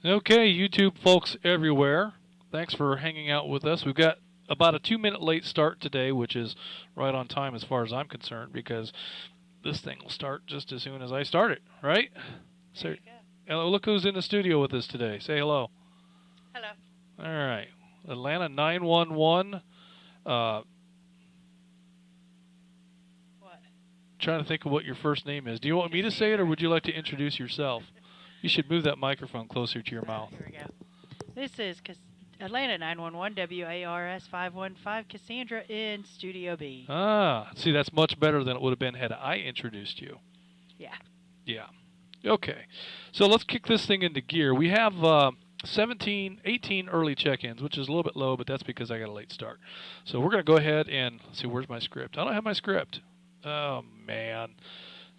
Okay, YouTube folks everywhere, thanks for hanging out with us. We've got about a 2-minute late start today, which is right on time as far as I'm concerned, because this thing will start just as soon as I start it, right? So, hello, look who's in the studio with us today. Say hello. Hello. All right. Atlanta 911. What? Trying to think of what your first name is. Do you want me to say it, or would you like to introduce yourself? You should move that microphone closer to your mouth. Here we go. This is Atlanta 911 WARS 515 Cassandra in Studio B. Ah, see, that's much better than it would have been had I introduced you. Yeah. Yeah. Okay. So let's kick this thing into gear. We have 18 early check-ins, which is a little bit low, but that's because I got a late start. So we're going to go ahead and let's see, where's my script? I don't have my script. Oh, man.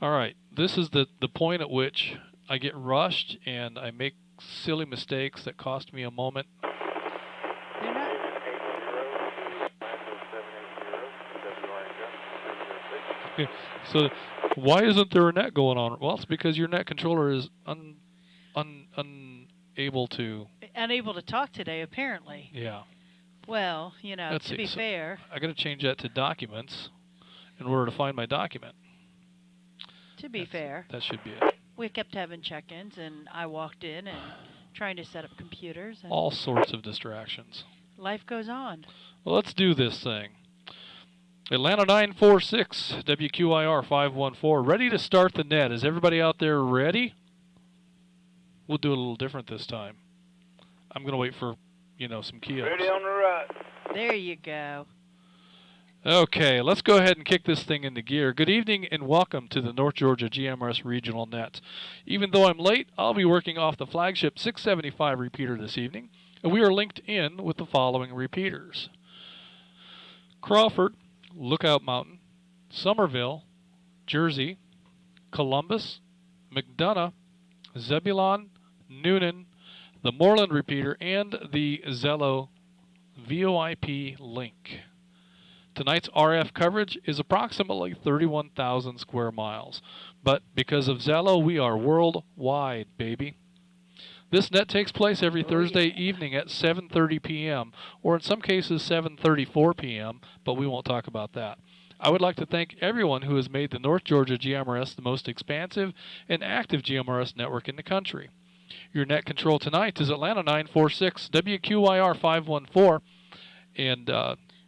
All right. This is the point at which I get rushed and I make silly mistakes that cost me a moment. Okay, so why isn't there a net going on? Well, it's because your net controller is unable to. Unable to talk today, apparently. Yeah. Well, you know, to be fair. I got to change that to documents in order to find my document. To be fair. That should be it. We kept having check-ins, and I walked in and trying to set up computers. And all sorts of distractions. Life goes on. Well, let's do this thing. Atlanta 946, WQIR 514, ready to start the net. Is everybody out there ready? We'll do it a little different this time. I'm going to wait for, some key ups. Ready on the right. There you go. Okay, let's go ahead and kick this thing into gear. Good evening and welcome to the North Georgia GMRS Regional Net. Even though I'm late, I'll be working off the flagship 675 repeater this evening, and we are linked in with the following repeaters: Crawford, Lookout Mountain, Somerville, Jersey, Columbus, McDonough, Zebulon, Noonan, the Moreland repeater, and the Zello VoIP link. Tonight's RF coverage is approximately 31,000 square miles, but because of Zello, we are worldwide, baby. This net takes place every Thursday evening at 7:30 p.m., or in some cases 7:34 p.m., but we won't talk about that. I would like to thank everyone who has made the North Georgia GMRS the most expansive and active GMRS network in the country. Your net control tonight is Atlanta 946, WQIR 514, and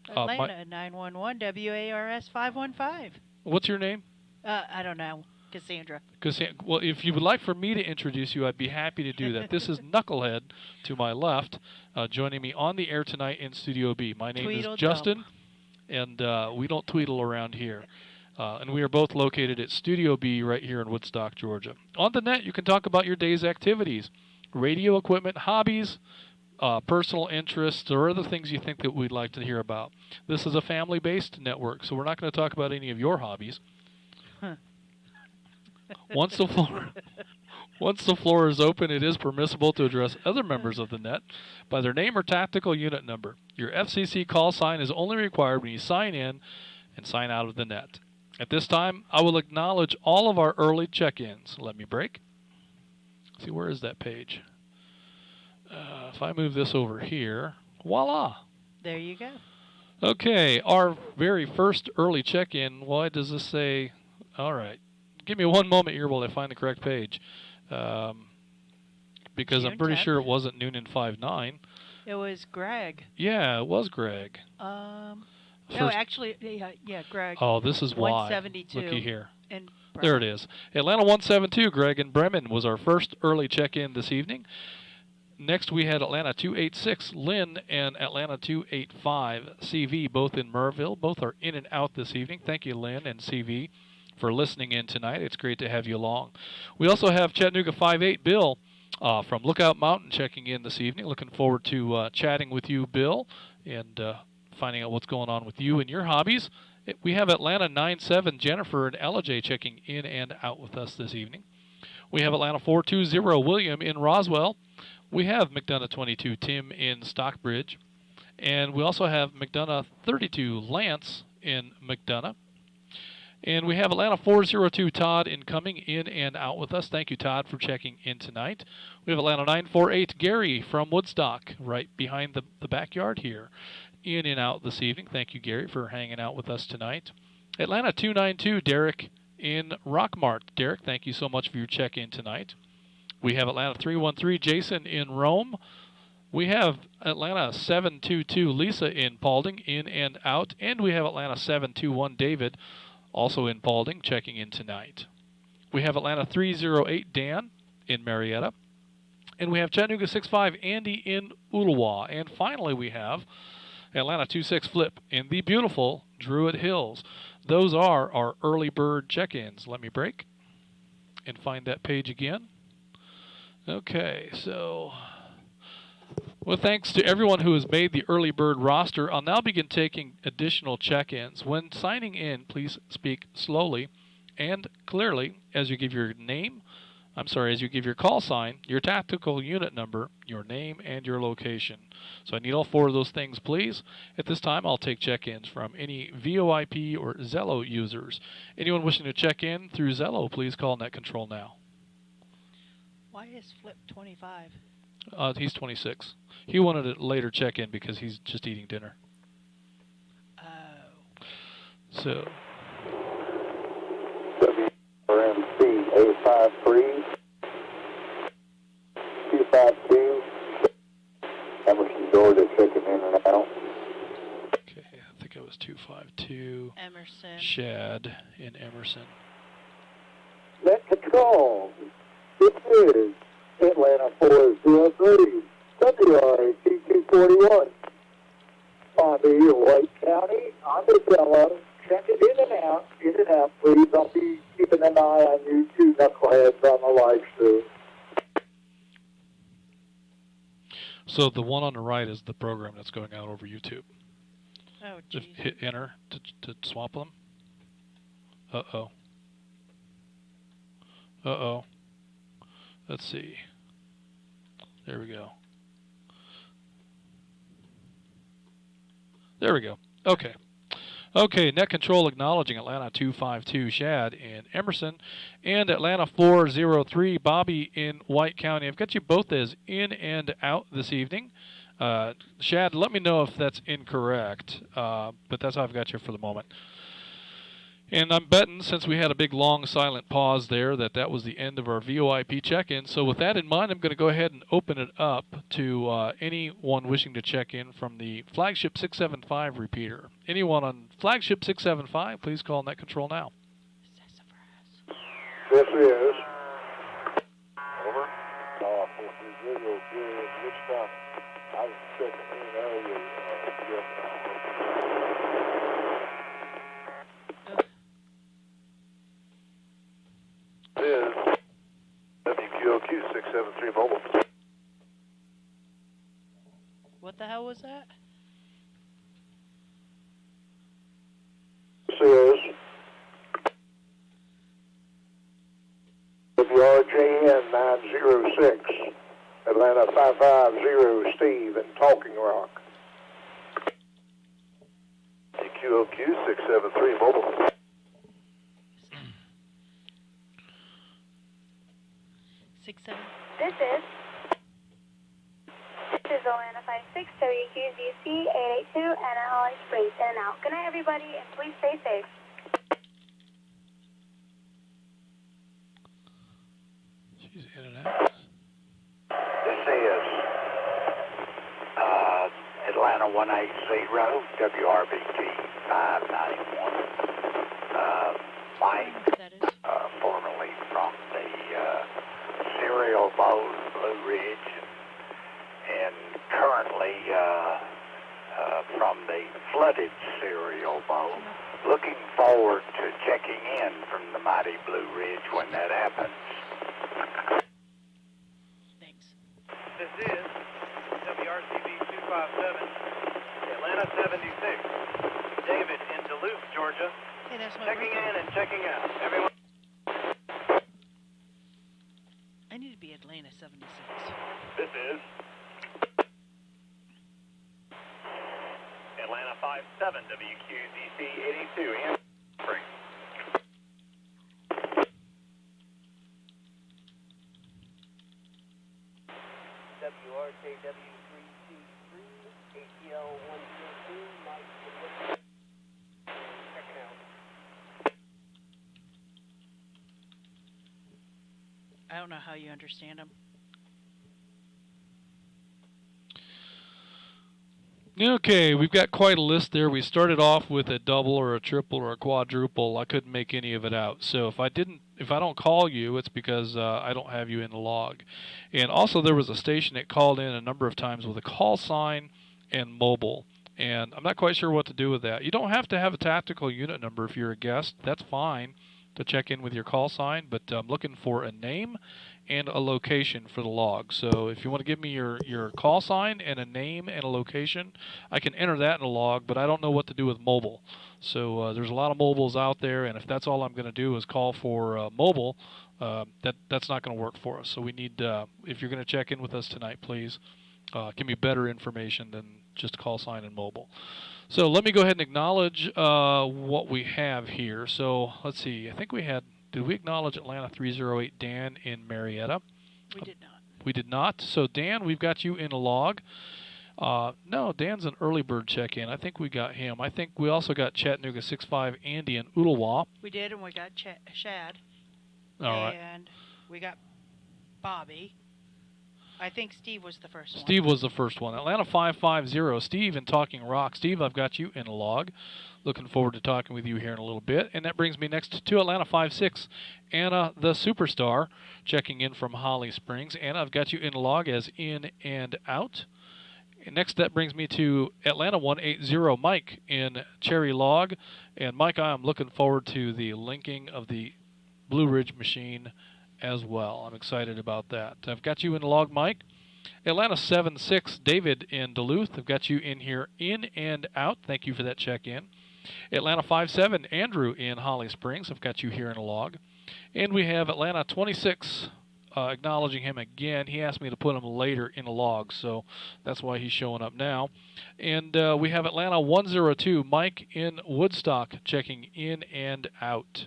Atlanta 911, WARS 515. What's your name? I don't know. Cassandra. Well, if you would like for me to introduce you, I'd be happy to do that. This is Knucklehead to my left, joining me on the air tonight in Studio B. My name is Justin, and we don't tweedle around here. And we are both located at Studio B right here in Woodstock, Georgia. On the net, you can talk about your day's activities, radio equipment, hobbies, personal interests, or other things you think that we'd like to hear about. This is a family-based network, so we're not going to talk about any of your hobbies. Once the floor is open, it is permissible to address other members of the net by their name or tactical unit number. Your FCC call sign is only required when you sign in and sign out of the net. At this time, I will acknowledge all of our early check-ins. Let me break. See, where is that page? If I move this over here, voila. There you go. Okay, our very first early check-in. Why does this say? All right. Give me one moment here while I find the correct page. Because I'm pretty sure it wasn't Noonan 59. It was Greg. Yeah, it was Greg. No, actually, yeah, Greg. Oh, this is why. 172. Looky here. And there it is. Atlanta 172, Greg in Bremen, was our first early check-in this evening. Next, we had Atlanta 286, Lynn, and Atlanta 285, CV, both in Merville. Both are in and out this evening. Thank you, Lynn and CV, for listening in tonight. It's great to have you along. We also have Chattanooga 58, Bill, from Lookout Mountain, checking in this evening. Looking forward to chatting with you, Bill, and finding out what's going on with you and your hobbies. We have Atlanta 97, Jennifer and Ella J checking in and out with us this evening. We have Atlanta 420, William in Roswell. We have McDonough 22, Tim in Stockbridge. And we also have McDonough 32, Lance in McDonough. And we have Atlanta 402 Todd incoming in and out with us. Thank you, Todd, for checking in tonight. We have Atlanta 948 Gary from Woodstock right behind the backyard here in and out this evening. Thank you, Gary, for hanging out with us tonight. Atlanta 292 Derek in Rockmart. Derek, thank you so much for your check-in tonight. We have Atlanta 313 Jason in Rome. We have Atlanta 722 Lisa in Paulding, in and out. And we have Atlanta 721 David, also in Paulding, checking in tonight. We have Atlanta 308 Dan in Marietta. And we have Chattanooga 65 Andy in Ooltewah. And finally we have Atlanta 26 Flip in the beautiful Druid Hills. Those are our early bird check-ins. Let me break and find that page again. Okay, so well, thanks to everyone who has made the early bird roster. I'll now begin taking additional check-ins. When signing in, please speak slowly and clearly as you give your name, as you give your call sign, your tactical unit number, your name, and your location. So I need all four of those things, please. At this time, I'll take check-ins from any VoIP or Zello users. Anyone wishing to check in through Zello, please call Net Control now. Why is Flip 25? He's 26. He wanted a later check-in because he's just eating dinner. Oh. So. WRMC 853 252 Emerson, Georgia, checking in and out. Okay, I think it was 252. Emerson. Shad in Emerson. Net Control. This is Atlanta 403 WRAC 241. Bobby, White County, Monticello, checking in and out, please. I'll be keeping an eye on you two knuckleheads on the live stream. So the one on the right is the program that's going out over YouTube. Oh, Just geez. hit enter to swap them. Uh-oh. Uh-oh. Let's see. There we go. There we go. Okay. Okay, Net Control acknowledging Atlanta 252 Shad in Emerson and Atlanta 403 Bobby in White County. I've got you both as in and out this evening. Shad, let me know if that's incorrect, but that's how I've got you for the moment. And I'm betting, since we had a big, long, silent pause there, that was the end of our VoIP check-in. So with that in mind, I'm going to go ahead and open it up to anyone wishing to check in from the Flagship 675 repeater. Anyone on Flagship 675, please call Net Control now. This is. Over. 430, good. Woodstock. I was checking in earlier. This is WQOQ 673 mobile. What the hell was that? This is WRJN 906, Atlanta 550 Steve in Talking Rock. WQOQ 673 mobile. 6-7. This is Atlanta 56 WQZC 882 and Holly Springs in and out. Good night, everybody, and please stay safe. She's in and out. This is Atlanta 180 WRBT 591. Mike, That is. formerly from the Serial Bowl Blue Ridge, and currently from the flooded Serial Bowl. Looking forward to checking in from the mighty Blue Ridge when that happens. Thanks. This is WRCB 257, Atlanta 76. David in Duluth, Georgia. Hey, that's my Checking birthday. in and checking out. Everyone. I need to be Atlanta 76. This is Atlanta 57 WQZC 82 in Spring. I don't know how you understand them. Okay, we've got quite a list there. We started off with a double or a triple or a quadruple. I couldn't make any of it out. So if I don't call you, it's because I don't have you in the log. And also there was a station that called in a number of times with a call sign and mobile. And I'm not quite sure what to do with that. You don't have to have a tactical unit number if you're a guest. That's fine to check in with your call sign, but I'm looking for a name and a location for the log. So if you want to give me your call sign and a name and a location, I can enter that in the log, but I don't know what to do with mobile. So there's a lot of mobiles out there, and if that's all I'm going to do is call for mobile, that's not going to work for us. So we need, if you're going to check in with us tonight, please give me better information than just call sign and mobile. So let me go ahead and acknowledge what we have here. So let's see. I think we had, did we acknowledge Atlanta 308 Dan in Marietta? We did not. We did not. So Dan, we've got you in a log. No, Dan's an early bird check-in. I think we got him. I think we also got Chattanooga 65 Andy in Ooltewah. We did, and we got Shad. All right. And we got Bobby. I think Steve was the first one. Steve was the first one. Atlanta 550. Steve in Talking Rock. Steve, I've got you in a log. Looking forward to talking with you here in a little bit. And that brings me next to Atlanta 56. Anna, the superstar, checking in from Holly Springs. Anna, I've got you in a log as in and out. And next, that brings me to Atlanta 180, Mike in Cherry Log. And Mike, I am looking forward to the linking of the Blue Ridge machine as well. I'm excited about that. I've got you in the log, Mike. Atlanta 76, David in Duluth. I've got you in here in and out. Thank you for that check-in. Atlanta 57, Andrew in Holly Springs. I've got you here in a log. And we have Atlanta 26, acknowledging him again. He asked me to put him later in a log, so that's why he's showing up now. And we have Atlanta 102, Mike in Woodstock, checking in and out.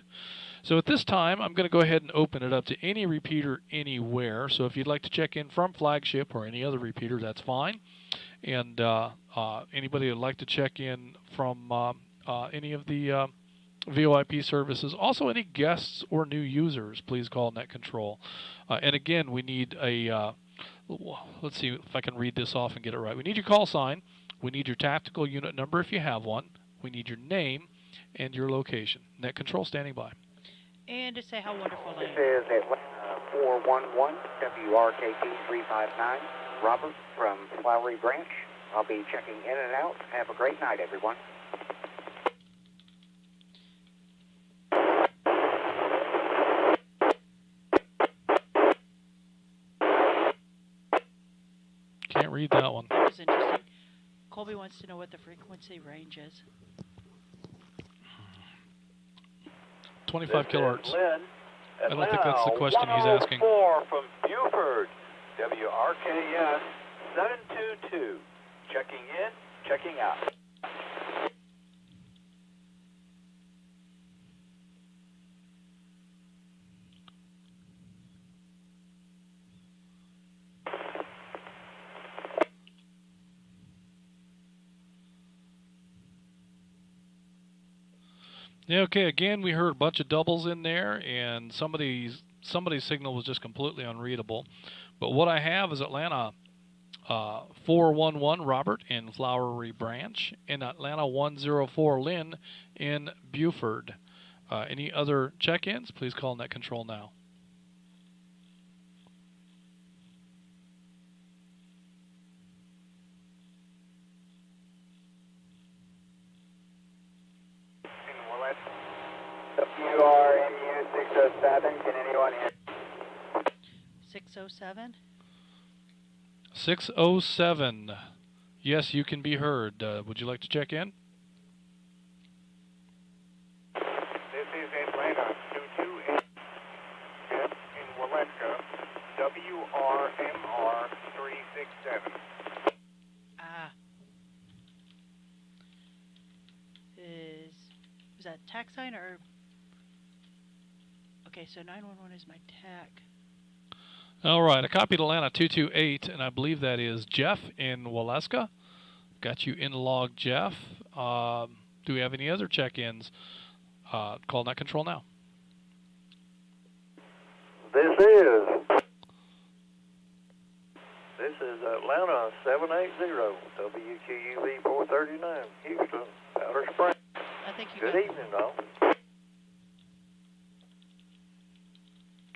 So at this time, I'm going to go ahead and open it up to any repeater anywhere. So if you'd like to check in from Flagship or any other repeater, that's fine. And anybody who'd like to check in from any of the VoIP services, also any guests or new users, please call Net Control. And again, we need a, let's see if I can read this off and get it right. We need your call sign. We need your tactical unit number if you have one. We need your name and your location. Net Control standing by. And to say how wonderful I This am. is Atlanta 411 WRKT 359. Robert from Flowery Branch. I'll be checking in and out. Have a great night, everyone. Can't read that one. That was interesting. Colby wants to know what the frequency range is. 25 kilohertz. Lynn, I don't think that's the question he's asking. 104 from Buford, WRKS 722. Checking in, checking out. Yeah, okay, again, we heard a bunch of doubles in there, and somebody's signal was just completely unreadable. But what I have is Atlanta 411 Robert in Flowery Branch, and Atlanta 104 Lynn in Buford. Any other check-ins? Please call Net Control now. WRMU 607, can anyone hear? 607? 607. Yes, you can be heard. Would you like to check in? This is Atlanta 228 in Waleska, WRMR 367. Ah. Is that tac sign or? Okay, so 911 is my tac. All right, I copied Atlanta 228, and I believe that is Jeff in Waleska. Got you in log, Jeff. Do we have any other check-ins? Call net control now. This is Atlanta 780, WQUV 439, Houston, Powder Springs. I think you Good got evening, all.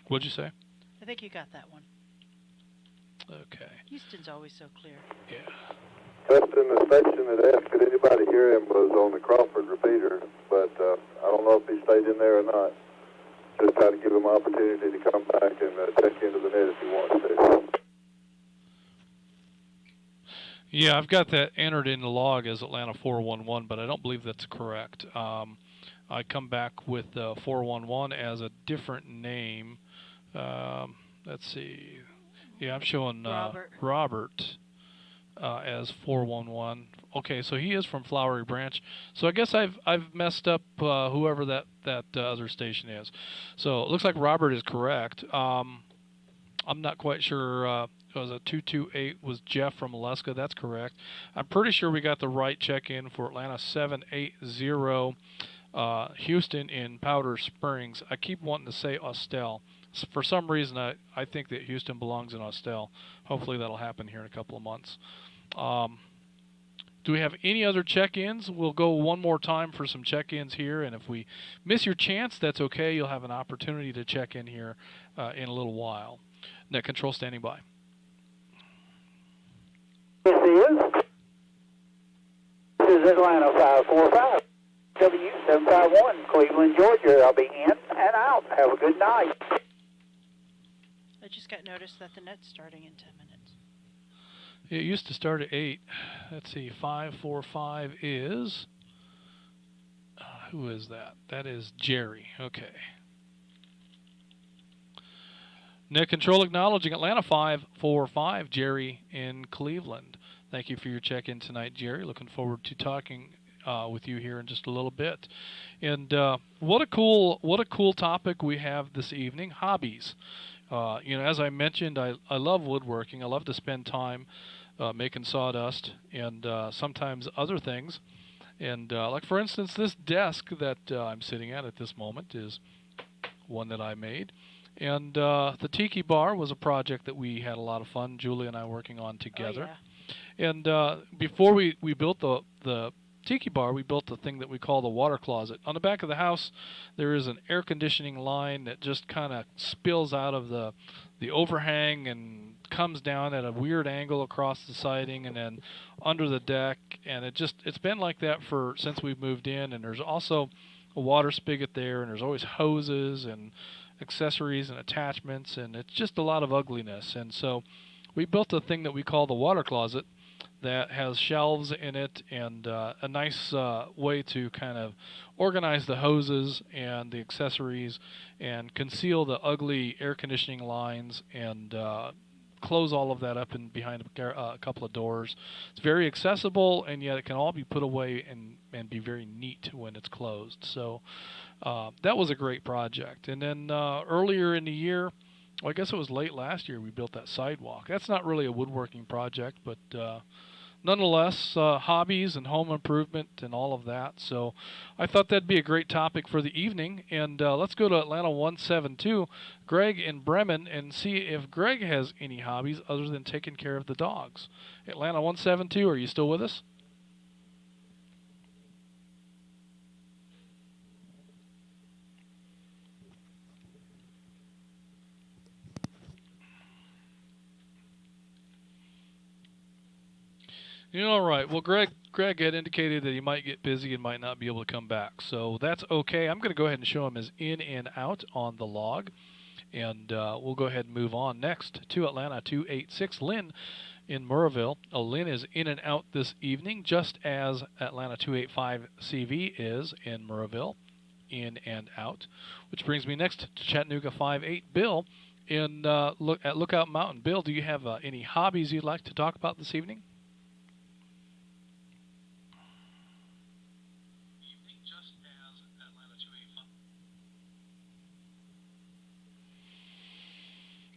What'd you say? I think you got that one. Okay. Houston's always so clear. Yeah. Testing the station that asked could anybody hear him was on the Crawford repeater, but I don't know if he stayed in there or not. Just try to give him an opportunity to come back and check into the net if he wants to. Yeah, I've got that entered in the log as Atlanta 411, but I don't believe that's correct. I come back with 411 as a different name. Let's see. Yeah, I'm showing Robert as 411. Okay, so he is from Flowery Branch. So I guess I've messed up whoever that other station is. So it looks like Robert is correct. I'm not quite sure. It was a 228 was Jeff from Alaska. That's correct. I'm pretty sure we got the right check-in for Atlanta 780 Houston in Powder Springs. I keep wanting to say Austell. So for some reason, I think that Houston belongs in Austell. Hopefully that'll happen here in a couple of months. Do we have any other check-ins? We'll go one more time for some check-ins here, and if we miss your chance, that's okay. You'll have an opportunity to check in here in a little while. Net control standing by. This is Atlanta 545, W751, Cleveland, Georgia. I'll be in and out. Have a good night. I just got notice that the net's starting in 10 minutes. It used to start at 8. Let's see, 545 is... who is that? That is Jerry. Okay. Net control acknowledging Atlanta 545, Jerry in Cleveland. Thank you for your check-in tonight, Jerry. Looking forward to talking with you here in just a little bit. And what a cool topic we have this evening: hobbies. As I mentioned, I love woodworking. I love to spend time making sawdust and sometimes other things. And like for instance, this desk that I'm sitting at this moment is one that I made. And the tiki bar was a project that we had a lot of fun, Julie and I, working on together. Oh, yeah. And before we built the tiki bar, we built the thing that we call the water closet. On the back of the house, there is an air conditioning line that just kind of spills out of the overhang and comes down at a weird angle across the siding and then under the deck. And it's been like that since we've moved in. And there's also a water spigot there, and there's always hoses and accessories and attachments, and it's just a lot of ugliness. And so we built a thing that we call the water closet that has shelves in it and a nice way to kind of organize the hoses and the accessories and conceal the ugly air conditioning lines and close all of that up and behind a couple of doors. It's very accessible, and yet it can all be put away and be very neat when it's closed. So that was a great project. And then earlier in the year, well, I guess it was late last year, we built that sidewalk. That's not really a woodworking project, but nonetheless, hobbies and home improvement and all of that. So I thought that'd be a great topic for the evening. And let's go to Atlanta 172, Greg in Bremen, and see if Greg has any hobbies other than taking care of the dogs. Atlanta 172, are you still with us? All right. Well, Greg had indicated that he might get busy and might not be able to come back. So that's okay. I'm going to go ahead and show him his in and out on the log. And we'll go ahead and move on next to Atlanta 286, Lynn in Murrayville. Lynn is in and out this evening, just as Atlanta 285 CV is in Murrayville, in and out. Which brings me next to Chattanooga 58, Bill in at Lookout Mountain. Bill, do you have any hobbies you'd like to talk about this evening?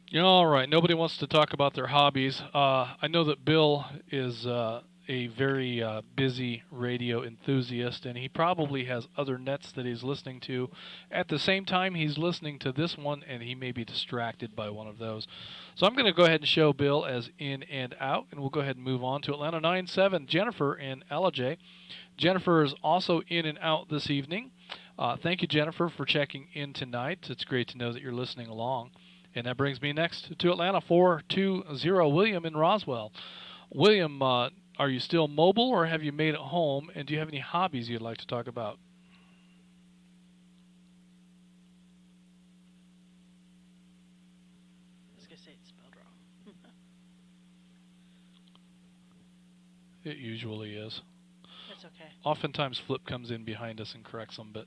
Yeah, all right. Nobody wants to talk about their hobbies. I know that Bill is a very busy radio enthusiast, and he probably has other nets that he's listening to. At the same time, he's listening to this one, and he may be distracted by one of those. So I'm going to go ahead and show Bill as in and out, and we'll go ahead and move on to Atlanta 9-7, Jennifer in LJ. Jennifer is also in and out this evening. Thank you, Jennifer, for checking in tonight. It's great to know that you're listening along. And that brings me next to Atlanta 420, William in Roswell. William, are you still mobile or have you made it home? And do you have any hobbies you'd like to talk about? I was going to say it's spelled wrong. It usually is. That's okay. Oftentimes Flip comes in behind us and corrects them, but...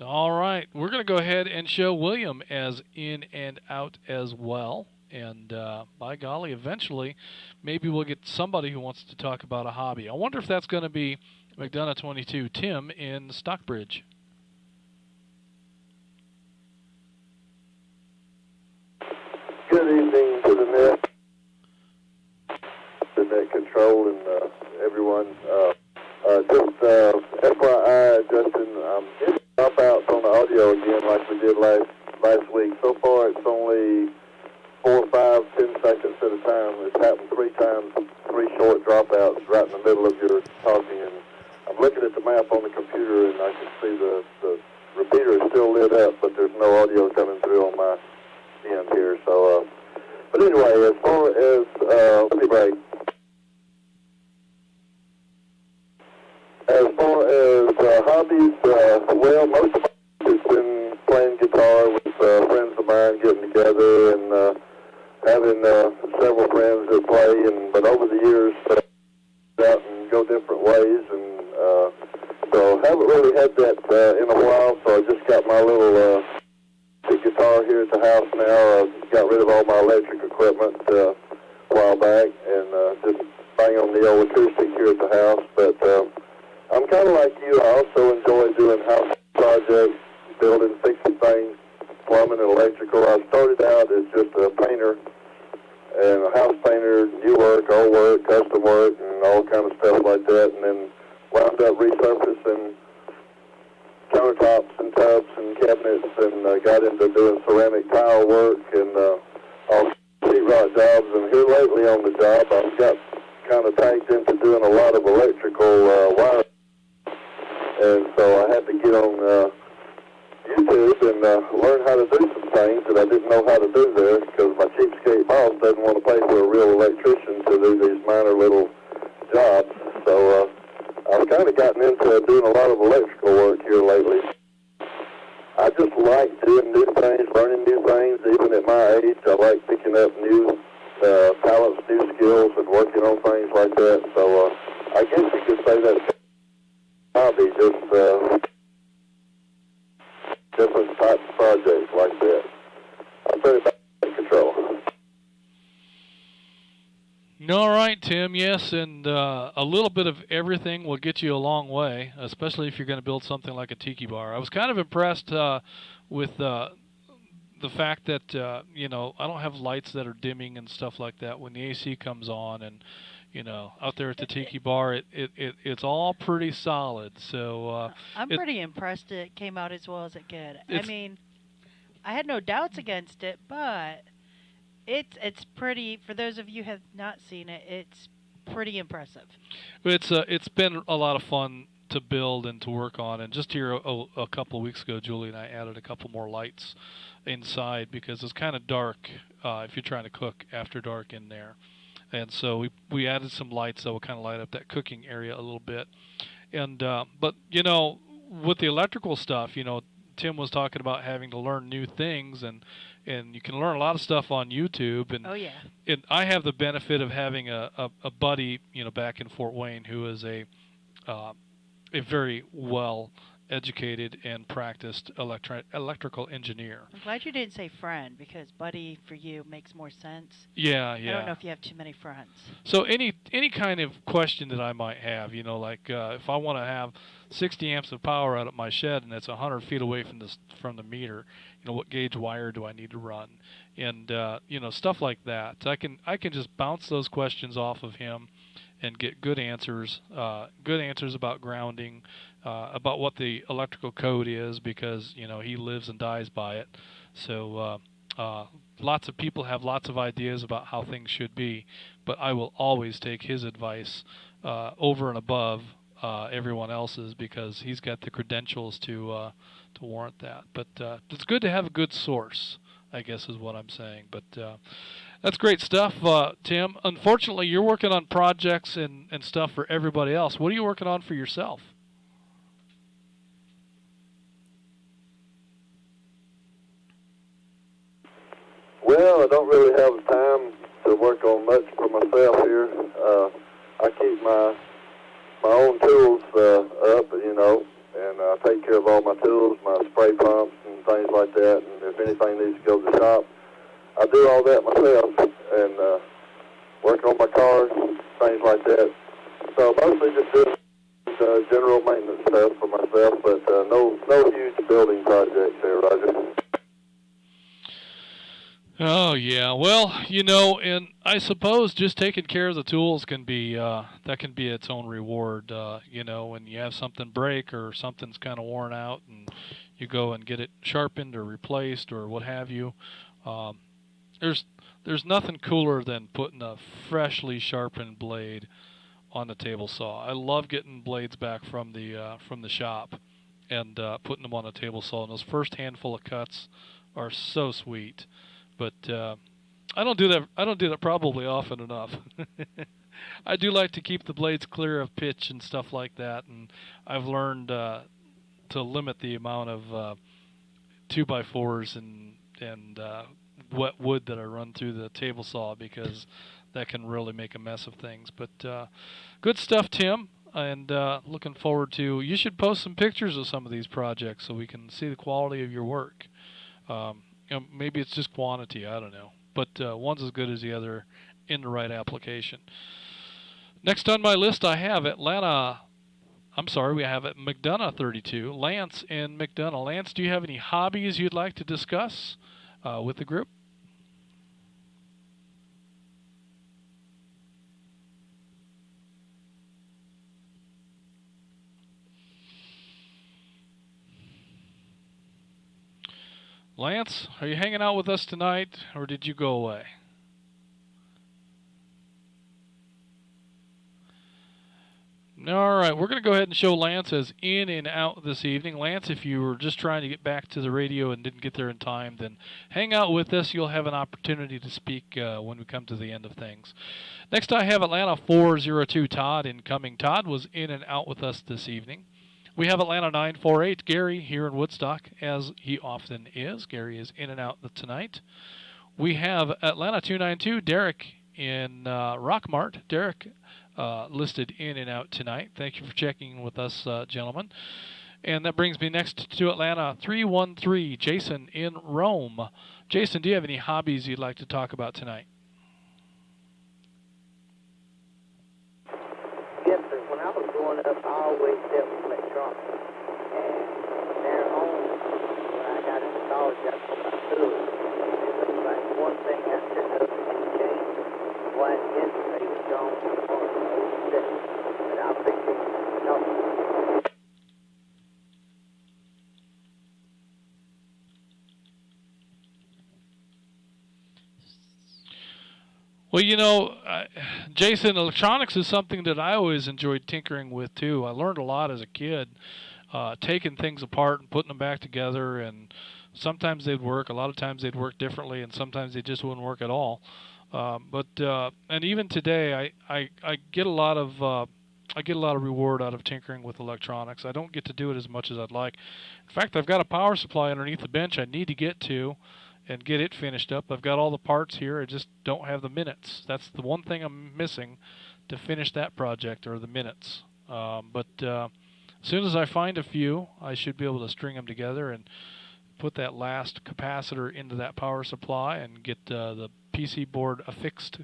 All right, we're going to go ahead and show William as in and out as well. And by golly, eventually, maybe we'll get somebody who wants to talk about a hobby. I wonder if that's going to be McDonough 22, Tim in Stockbridge. Good evening to the net control, and everyone. Just FYI, Justin, I'm getting dropouts on the audio again like we did last week. So far, it's only 4, 5, 10 seconds at a time. It's happened 3 times, 3 short dropouts right in the middle of your talking. And I'm looking at the map on the computer, and I can see the repeater is still lit up, but there's no audio coming through on my end here. So, but anyway, as far as let me break. As far as hobbies, well, most of it's been playing guitar with friends of mine, getting together and having several friends that play. But over the years, out and go different ways, and so haven't really had that in a while. So I just got my little guitar here at the house now. I got rid of all my electric equipment a while back, and just bang on the old acoustic here at the house. But I'm kind of like you. I also enjoy doing house projects, building, fixing things, plumbing and electrical. I started out as just a painter and a house painter, new work, old work, custom work, and all kind of stuff like that, and then wound up resurfacing countertops and tubs and cabinets, and got into doing ceramic tile work and all sheetrock jobs. And here lately on the job, I've got kind of tagged into doing a lot of electrical wiring. And so I had to get on YouTube and learn how to do some things that I didn't know how to do there, because my cheapskate boss doesn't want to pay for a real electrician to do these minor little jobs. So I've kind of gotten into doing a lot of electrical work here lately. I just like doing new things, learning new things. Even at my age, I like picking up new talents, new skills, and working on things like that. So I guess you could say that's hobby, just different types of projects like that. I'll turn it back to control. All right, Tim, yes, and a little bit of everything will get you a long way, especially if you're going to build something like a tiki bar. I was kind of impressed with the fact that, you know, I don't have lights that are dimming and stuff like that when the AC comes on, and you know, out there at the tiki bar, it's all pretty solid. So I'm pretty impressed it came out as well as it could. I mean, I had no doubts against it, but it's pretty. For those of you who have not seen it, it's pretty impressive. It's been a lot of fun to build and to work on. And just here a couple of weeks ago, Julie and I added a couple more lights inside because it's kind of dark if you're trying to cook after dark in there. And so we added some lights that will kind of light up that cooking area a little bit. And but you know, with the electrical stuff, you know, Tim was talking about having to learn new things, and you can learn a lot of stuff on YouTube. And oh yeah. And I have the benefit of having a buddy, you know, back in Fort Wayne who is a very well educated and practiced electrical engineer. I'm glad you didn't say friend, because buddy for you makes more sense. Yeah, I don't know if you have too many friends. So any kind of question that I might have, you know, like if I want to have 60 amps of power out at my shed and it's 100 feet away from the meter, you know, what gauge wire do I need to run, and you know, stuff like that. I can just bounce those questions off of him and get good answers about grounding, about what the electrical code is, because you know he lives and dies by it. So lots of people have lots of ideas about how things should be, but I will always take his advice over and above everyone else's, because he's got the credentials to warrant that. But it's good to have a good source, I guess is what I'm saying. But that's great stuff, Tim. Unfortunately, you're working on projects and stuff for everybody else. What are you working on for yourself? Well, I don't really have time to work on much for myself here. I keep my own tools up, you know, and I take care of all my tools, my spray pumps and things like that. And if anything needs to go to the shop, I do all that myself, and work on my cars, things like that. So mostly just doing general maintenance stuff for myself, but no huge building projects there, Roger. Oh yeah, well, you know, and I suppose just taking care of the tools can be that can be its own reward. You know, when you have something break or something's kind of worn out, and you go and get it sharpened or replaced or what have you. There's nothing cooler than putting a freshly sharpened blade on the table saw. I love getting blades back from the shop and putting them on a table saw. And those first handful of cuts are so sweet. But I don't do that. I don't do that probably often enough. I do like to keep the blades clear of pitch and stuff like that. And I've learned to limit the amount of 2x4s and wet wood that I run through the table saw, because that can really make a mess of things. But good stuff, Tim, and looking forward to. You should post some pictures of some of these projects so we can see the quality of your work. You know, maybe it's just quantity, I don't know. But one's as good as the other in the right application. Next on my list, I have Atlanta. I'm sorry, we have McDonough 32. Lance in McDonough. Lance, do you have any hobbies you'd like to discuss with the group? Lance, are you hanging out with us tonight, or did you go away? All right, we're going to go ahead and show Lance as in and out this evening. Lance, if you were just trying to get back to the radio and didn't get there in time, then hang out with us. You'll have an opportunity to speak when we come to the end of things. Next, I have Atlanta 402 Todd incoming. Todd was in and out with us this evening. We have Atlanta 948, Gary, here in Woodstock, as he often is. Gary is in and out tonight. We have Atlanta 292, Derek in Rockmart. Derek listed in and out tonight. Thank you for checking with us, gentlemen. And that brings me next to Atlanta 313, Jason in Rome. Jason, do you have any hobbies you'd like to talk about tonight? Yes, sir. When I was growing up, I always dealt with electronics. And there on, when I got into college, that's what I stood. It looks like one thing I took up in the game, why yesterday was gone on the old set. But I appreciate you talking to me. Well, you know, Jason, electronics is something that I always enjoyed tinkering with, too. I learned a lot as a kid, taking things apart and putting them back together, and sometimes they'd work, a lot of times they'd work differently, and sometimes they just wouldn't work at all. And even today, I get a lot of reward out of tinkering with electronics. I don't get to do it as much as I'd like. In fact, I've got a power supply underneath the bench I need to get to and get it finished up. I've got all the parts here. I just don't have the minutes. That's the one thing I'm missing to finish that project, are the minutes. as soon as I find a few, I should be able to string them together and put that last capacitor into that power supply and get the PC board affixed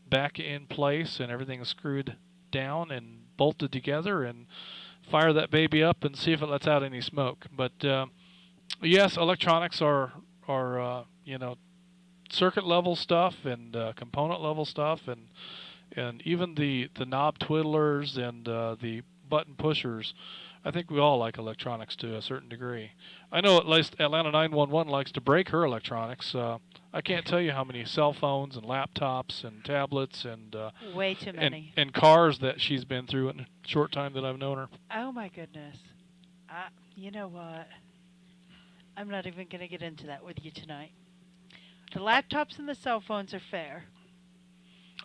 back in place and everything screwed down and bolted together and fire that baby up and see if it lets out any smoke. But yes, electronics are circuit level stuff and component level stuff and even the knob twiddlers and the button pushers. I think we all like electronics to a certain degree. I know at least Atlanta 911 likes to break her electronics. I can't tell you how many cell phones and laptops and tablets and way too many and cars that she's been through in a short time that I've known her. Oh my goodness. You know what? I'm not even going to get into that with you tonight. The laptops and the cell phones are fair.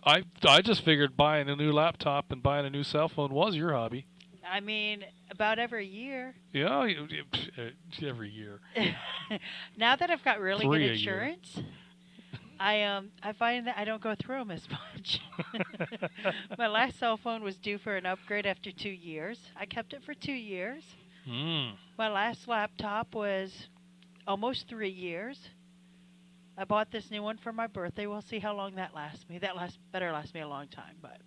I just figured buying a new laptop and buying a new cell phone was your hobby. I mean, about every year. Yeah, every year. Now that I've got really good 3 a insurance, I find that I don't go through them as much. My last cell phone was due for an upgrade after 2 years. I kept it for 2 years. My last laptop was almost 3 years. I bought this new one for my birthday. We'll see how long that lasts me. Better last me a long time, but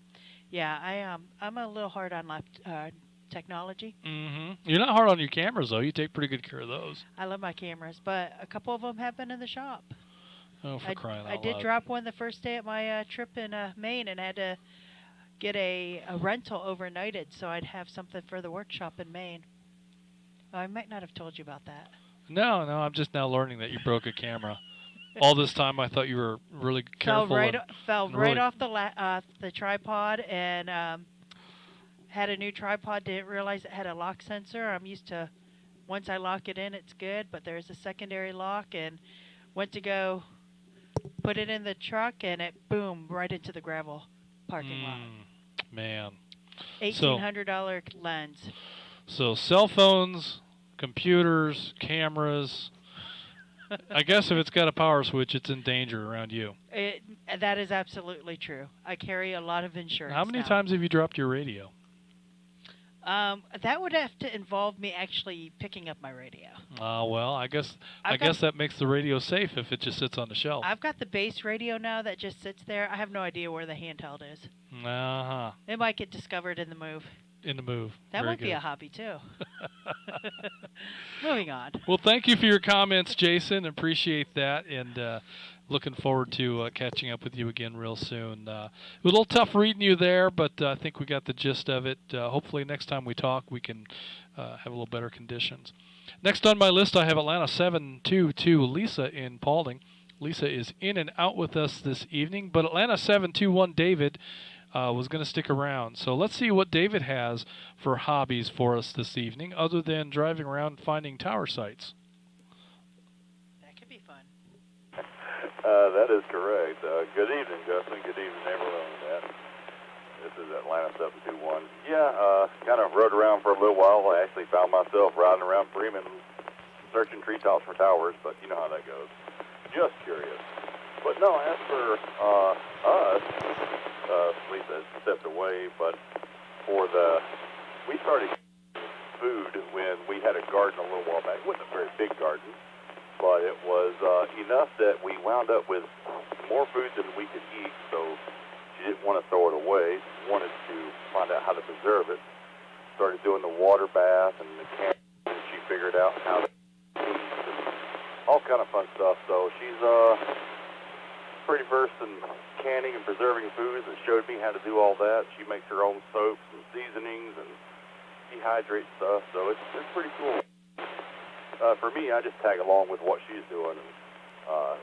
yeah, I'm a little hard on technology. You're not hard on your cameras though. You take pretty good care of those. I love my cameras, but a couple of them have been in the shop. Oh, for crying out loud! I did drop one the first day at my trip in Maine, and had to get a rental overnighted, so I'd have something for the workshop in Maine. Oh, I might not have told you about that. No, I'm just now learning that you broke a camera. All this time, I thought you were really careful. Fell right off the tripod, and had a new tripod. Didn't realize it had a lock sensor. I'm used to, once I lock it in, it's good. But there's a secondary lock, and went to go put it in the truck, and it boom right into the gravel parking lot. Man, $1,800 lens. So cell phones, computers, cameras. I guess if it's got a power switch, it's in danger around you. That is absolutely true. I carry a lot of insurance. How many times have you dropped your radio? That would have to involve me actually picking up my radio. Well, I guess that makes the radio safe if it just sits on the shelf. I've got the base radio now that just sits there. I have no idea where the handheld is. It might get discovered in the move. That might be a hobby too. Moving on. Well, thank you for your comments, Jason. Appreciate that, and looking forward to catching up with you again real soon. It was a little tough reading you there, but I think we got the gist of it. Hopefully next time we talk, we can have a little better conditions. Next on my list, I have Atlanta 722 Lisa in Paulding. Lisa is in and out with us this evening, but Atlanta 721 David was going to stick around. So let's see what David has for hobbies for us this evening, other than driving around finding tower sites. That could be fun. That is correct. Good evening, Justin. Good evening, everyone. This is Atlanta 721. Yeah, kind of rode around for a little while. I actually found myself riding around Freeman searching treetops for towers, but you know how that goes. Just curious. But no, as for us, Lisa stepped away, but we started food when we had a garden a little while back. It wasn't a very big garden, but it was enough that we wound up with more food than we could eat, so she didn't want to throw it away, wanted to find out how to preserve it. Started doing the water bath and the canning, and she figured out how to eat and all kind of fun stuff. So she's pretty versed in canning and preserving foods and showed me how to do all that. She makes her own soaps and seasonings and dehydrates stuff, so it's pretty cool. For me, I just tag along with what she's doing. And,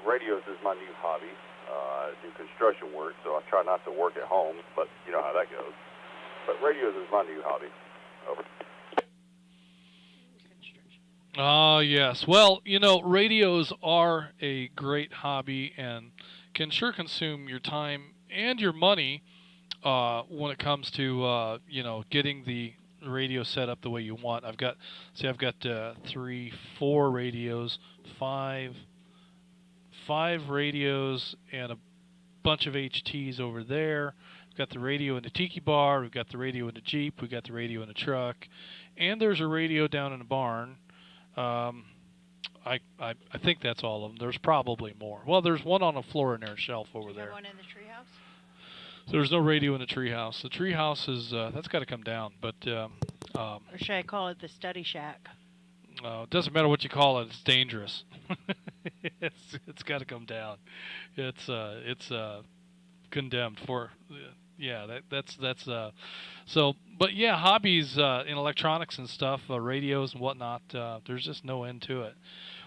radios is my new hobby. I do construction work, so I try not to work at home, but you know how that goes. But radios is my new hobby. Over. Yes. Well, radios are a great hobby and can sure consume your time and your money when it comes to getting the radio set up the way you want. I've got 4 radios, five radios, and a bunch of HTs over there. got the radio in the tiki bar. We've got the radio in the Jeep. We've got the radio in the truck, and there's a radio down in the barn. I think that's all of them. There's probably more. Well, there's one on the floor in their shelf over there. One in the treehouse. There's no radio in the treehouse. The treehouse is that's got to come down. But or should I call it the study shack? it doesn't matter what you call it. It's dangerous. it's got to come down. It's condemned for. Yeah, that's so. But yeah, hobbies in electronics and stuff, radios and whatnot. There's just no end to it.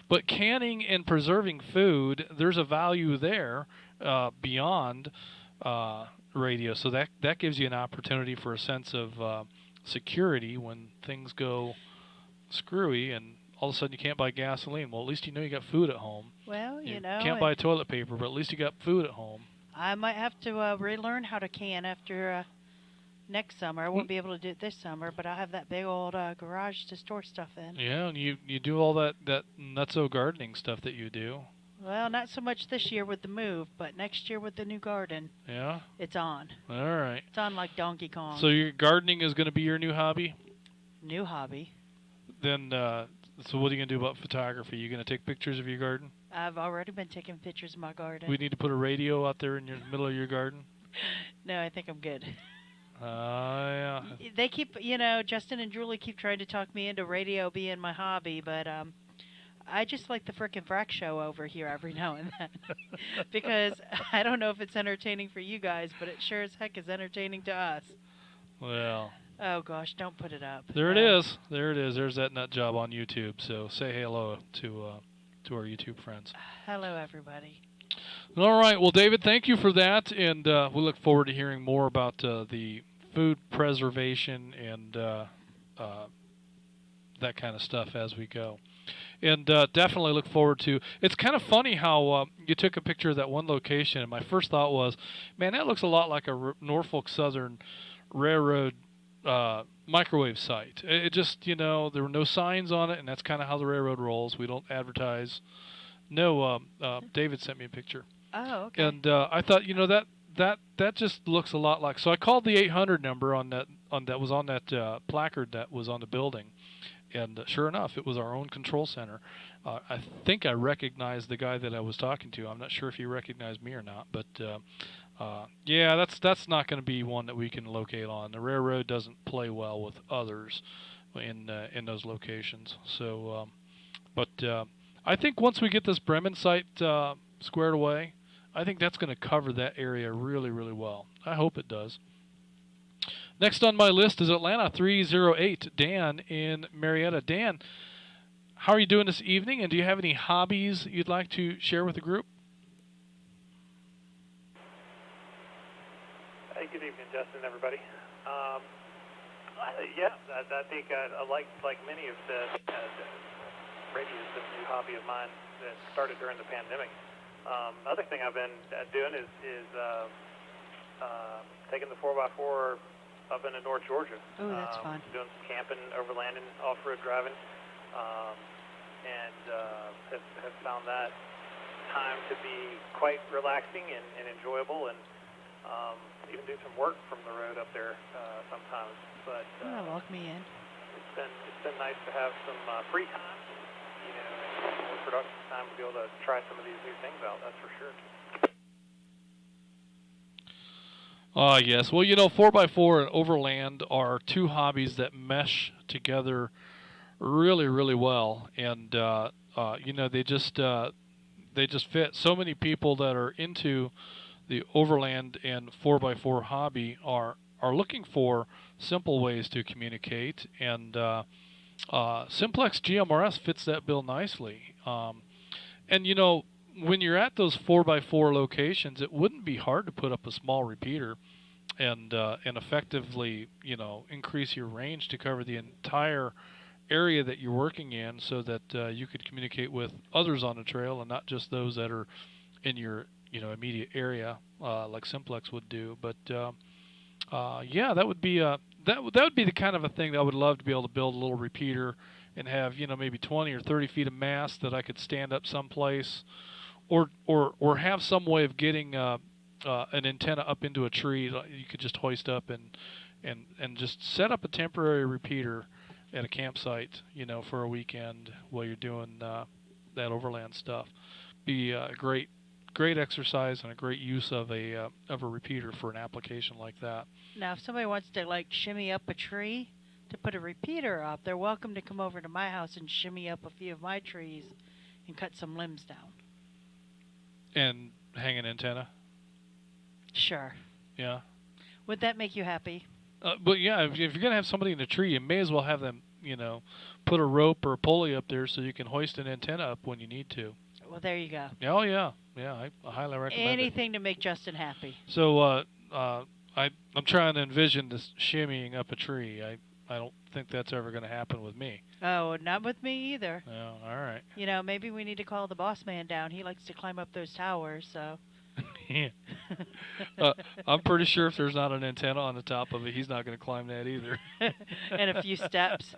But canning and preserving food, there's a value there beyond radio. So that gives you an opportunity for a sense of security when things go screwy and all of a sudden you can't buy gasoline. Well, at least you know you got food at home. Well, you know. Can't buy toilet paper, but at least you got food at home. I might have to relearn how to can after next summer. I won't be able to do it this summer, but I'll have that big old garage to store stuff in. Yeah, and you do all that nutso gardening stuff that you do. Well, not so much this year with the move, but next year with the new garden. Yeah? It's on. All right. It's on like Donkey Kong. So your gardening is going to be your new hobby? New hobby. Then, so what are you going to do about photography? You going to take pictures of your garden? I've already been taking pictures of my garden. We need to put a radio out there in the middle of your garden? No, I think I'm good. Yeah. They keep, Justin and Julie keep trying to talk me into radio being my hobby, but I just like the frickin' frack show over here every now and then. Because I don't know if it's entertaining for you guys, but it sure as heck is entertaining to us. Well. Oh, gosh, don't put it up. There it is. There it is. There's that nut job on YouTube. So say hello to our YouTube friends. Hello, everybody. All right. Well, David, thank you for that. And we look forward to hearing more about the food preservation and that kind of stuff as we go. And definitely look forward to. It's kind of funny how you took a picture of that one location, and my first thought was, man, that looks a lot like a Norfolk Southern Railroad microwave site. It just, there were no signs on it, and that's kind of how the railroad rolls. We don't advertise. No, David sent me a picture. Oh, okay. And I thought, that just looks a lot like. So I called the 800 number that was on that placard that was on the building. And sure enough, it was our own control center. I think I recognized the guy that I was talking to. I'm not sure if he recognized me or not, but yeah, that's not going to be one that we can locate on. The railroad doesn't play well with others in those locations. So, but I think once we get this Bremen site squared away, I think that's going to cover that area really, really well. I hope it does. Next on my list is Atlanta 308, Dan in Marietta. Dan, how are you doing this evening, and do you have any hobbies you'd like to share with the group? Hey, good evening, Justin, everybody. I think I like many of the radio is a new hobby of mine that started during the pandemic. Other thing I've been doing is taking the 4x4 up into North Georgia. Oh, that's fun. Doing some camping, overlanding, off-road driving, and have found that time to be quite relaxing and enjoyable, and even do some work from the road up there sometimes. But lock me in. It's been nice to have some free time, and more productive time to be able to try some of these new things out. That's for sure. Yes. Well, 4x4 and overland are two hobbies that mesh together really, really well, and they just fit. So many people that are into the overland and 4x4 hobby are looking for simple ways to communicate, and Simplex GMRS fits that bill nicely. And when you're at those 4x4 locations, it wouldn't be hard to put up a small repeater and effectively, increase your range to cover the entire area that you're working in, so that you could communicate with others on the trail and not just those that are in your immediate area, like Simplex would do. But yeah, that would be that would be the kind of a thing that I would love to be able to build a little repeater and have maybe 20 or 30 feet of mast that I could stand up someplace, or have some way of getting an antenna up into a tree. You could just hoist up and just set up a temporary repeater at a campsite, for a weekend while you're doing that overland stuff. Be a great exercise and a great use of a repeater for an application like that. Now, if somebody wants to like shimmy up a tree to put a repeater up, they're welcome to come over to my house and shimmy up a few of my trees and cut some limbs down. And hang an antenna. Sure. Yeah. Would that make you happy? But yeah, if you're gonna have somebody in a tree, you may as well have them, put a rope or a pulley up there so you can hoist an antenna up when you need to. Well, there you go. Oh yeah, I highly recommend anything to make Justin happy. So I'm trying to envision this shimmying up a tree. I don't think that's ever going to happen with me. Oh, not with me either. Oh, all right. Maybe we need to call the boss man down. He likes to climb up those towers, so. Yeah. I'm pretty sure if there's not an antenna on the top of it, he's not going to climb that either. And a few steps.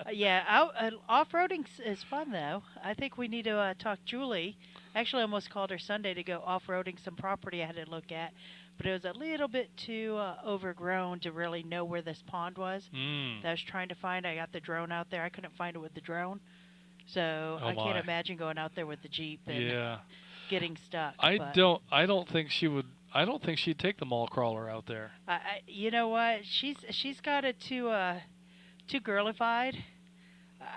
Off-roading is fun, though. I think we need to talk Julie. Actually, I almost called her Sunday to go off-roading some property I had to look at, but it was a little bit too overgrown to really know where this pond was that I was trying to find. I got the drone out there. I couldn't find it with the drone, so I can't imagine going out there with the Jeep and getting stuck. I don't think she would. I don't think she'd take the mall crawler out there. You know what? She's got it too girlified.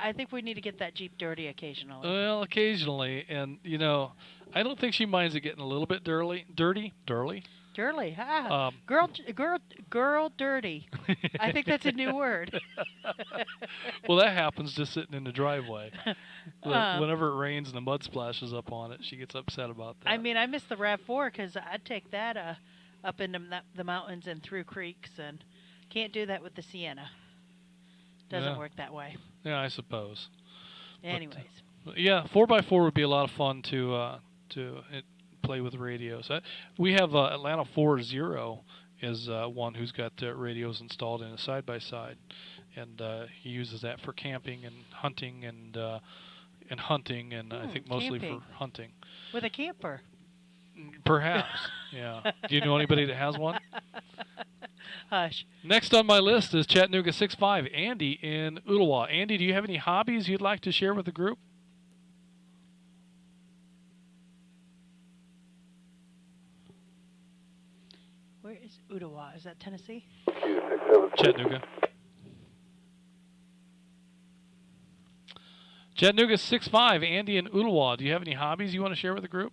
I think we need to get that Jeep dirty occasionally. Well, occasionally, and I don't think she minds it getting a little bit dirty. Dirty, girl, dirty. I think that's a new word. Well, that happens just sitting in the driveway. Whenever it rains and the mud splashes up on it, she gets upset about that. I mean, I miss the RAV4 because I'd take that up into the mountains and through creeks, and can't do that with the Sienna. Doesn't work that way. Yeah, I suppose. Anyways. But, 4x4 would be a lot of fun to play with radios. We have Atlanta 40 is one who's got radios installed in a side-by-side, and he uses that for camping and hunting and I think mostly camping. for hunting. With a camper. Perhaps, yeah. Do you know anybody that has one? Hush. Next on my list is Chattanooga 65, Andy in Ooltewah. Andy, do you have any hobbies you'd like to share with the group? Where is Ooltewah? Is that Tennessee? Chattanooga. Chattanooga 65, Andy in Ooltewah. Do you have any hobbies you want to share with the group?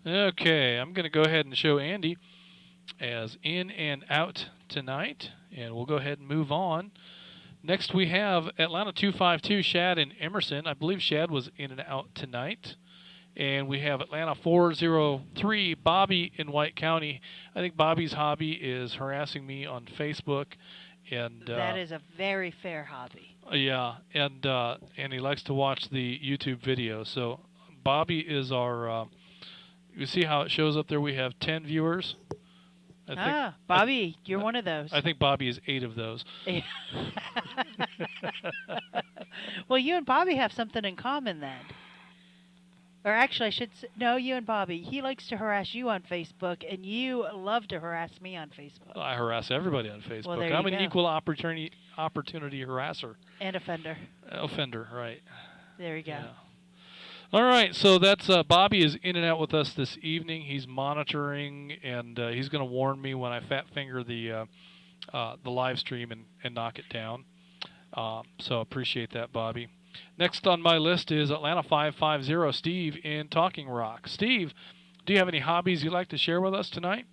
Okay, I'm going to go ahead and show Andy as in and out tonight, and we'll go ahead and move on. Next we have Atlanta 252, Shad and Emerson. I believe Shad was in and out tonight. And we have Atlanta 403, Bobby in White County. I think Bobby's hobby is harassing me on Facebook. And that is a very fair hobby. Yeah, and he likes to watch the YouTube videos. So Bobby is our... you see how it shows up there? We have 10 viewers. Bobby, you're one of those. I think Bobby is 8 of those. Well, you and Bobby have something in common then. Or actually, I should say, no, you and Bobby. He likes to harass you on Facebook, and you love to harass me on Facebook. I harass everybody on Facebook. Well, I'm an equal opportunity harasser. And offender. Offender, right. There you go. Yeah. All right, so that's Bobby is in and out with us this evening. He's monitoring, and he's going to warn me when I fat finger the live stream and knock it down. So appreciate that, Bobby. Next on my list is Atlanta 550, Steve in Talking Rock. Steve, do you have any hobbies you'd like to share with us tonight?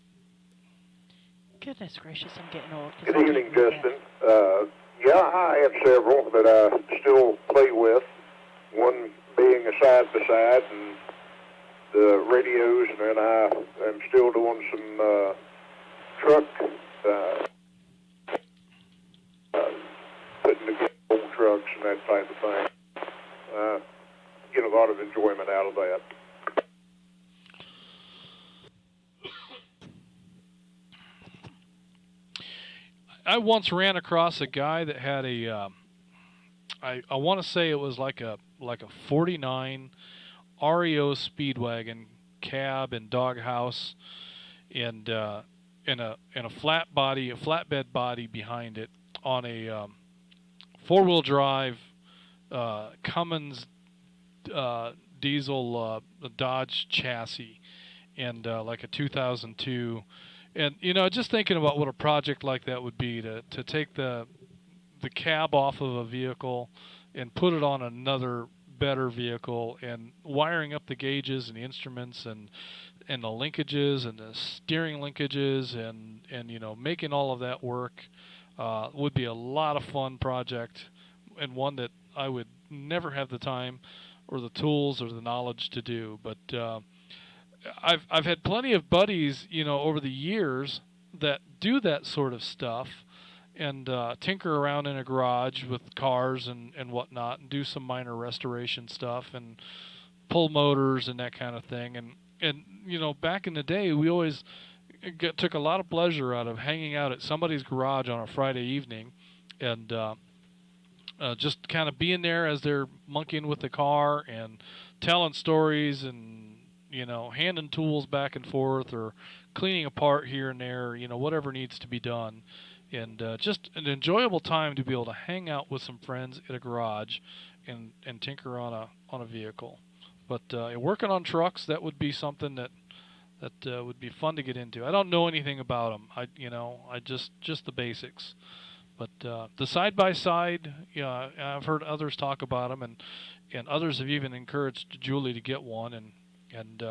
Goodness gracious, I'm getting old. Good evening, Justin. I have several that I still play with. One being a side-by-side and the radios, and then I am still doing some truck, putting together old trucks and that type of thing. Get a lot of enjoyment out of that. I once ran across a guy that had a I want to say it was like a 49 REO Speedwagon cab and doghouse, and a flatbed body behind it on a 4-wheel drive Cummins diesel Dodge chassis, and like a 2002. And just thinking about what a project like that would be, to take the cab off of a vehicle and put it on another better vehicle, and wiring up the gauges and the instruments and the linkages and the steering linkages, and making all of that work would be a lot of fun project, and one that I would never have the time or the tools or the knowledge to do. But I've had plenty of buddies, over the years that do that sort of stuff, and tinker around in a garage with cars and whatnot, and do some minor restoration stuff and pull motors and that kind of thing. And back in the day, we always took a lot of pleasure out of hanging out at somebody's garage on a Friday evening, and just kind of being there as they're monkeying with the car and telling stories, and handing tools back and forth, or cleaning a part here and there, whatever needs to be done. And just an enjoyable time to be able to hang out with some friends at a garage and tinker on a vehicle. But working on trucks, that would be something that would be fun to get into. I don't know anything about them. I just the basics. But the side-by-side, I've heard others talk about them, and others have even encouraged Julie to get one, and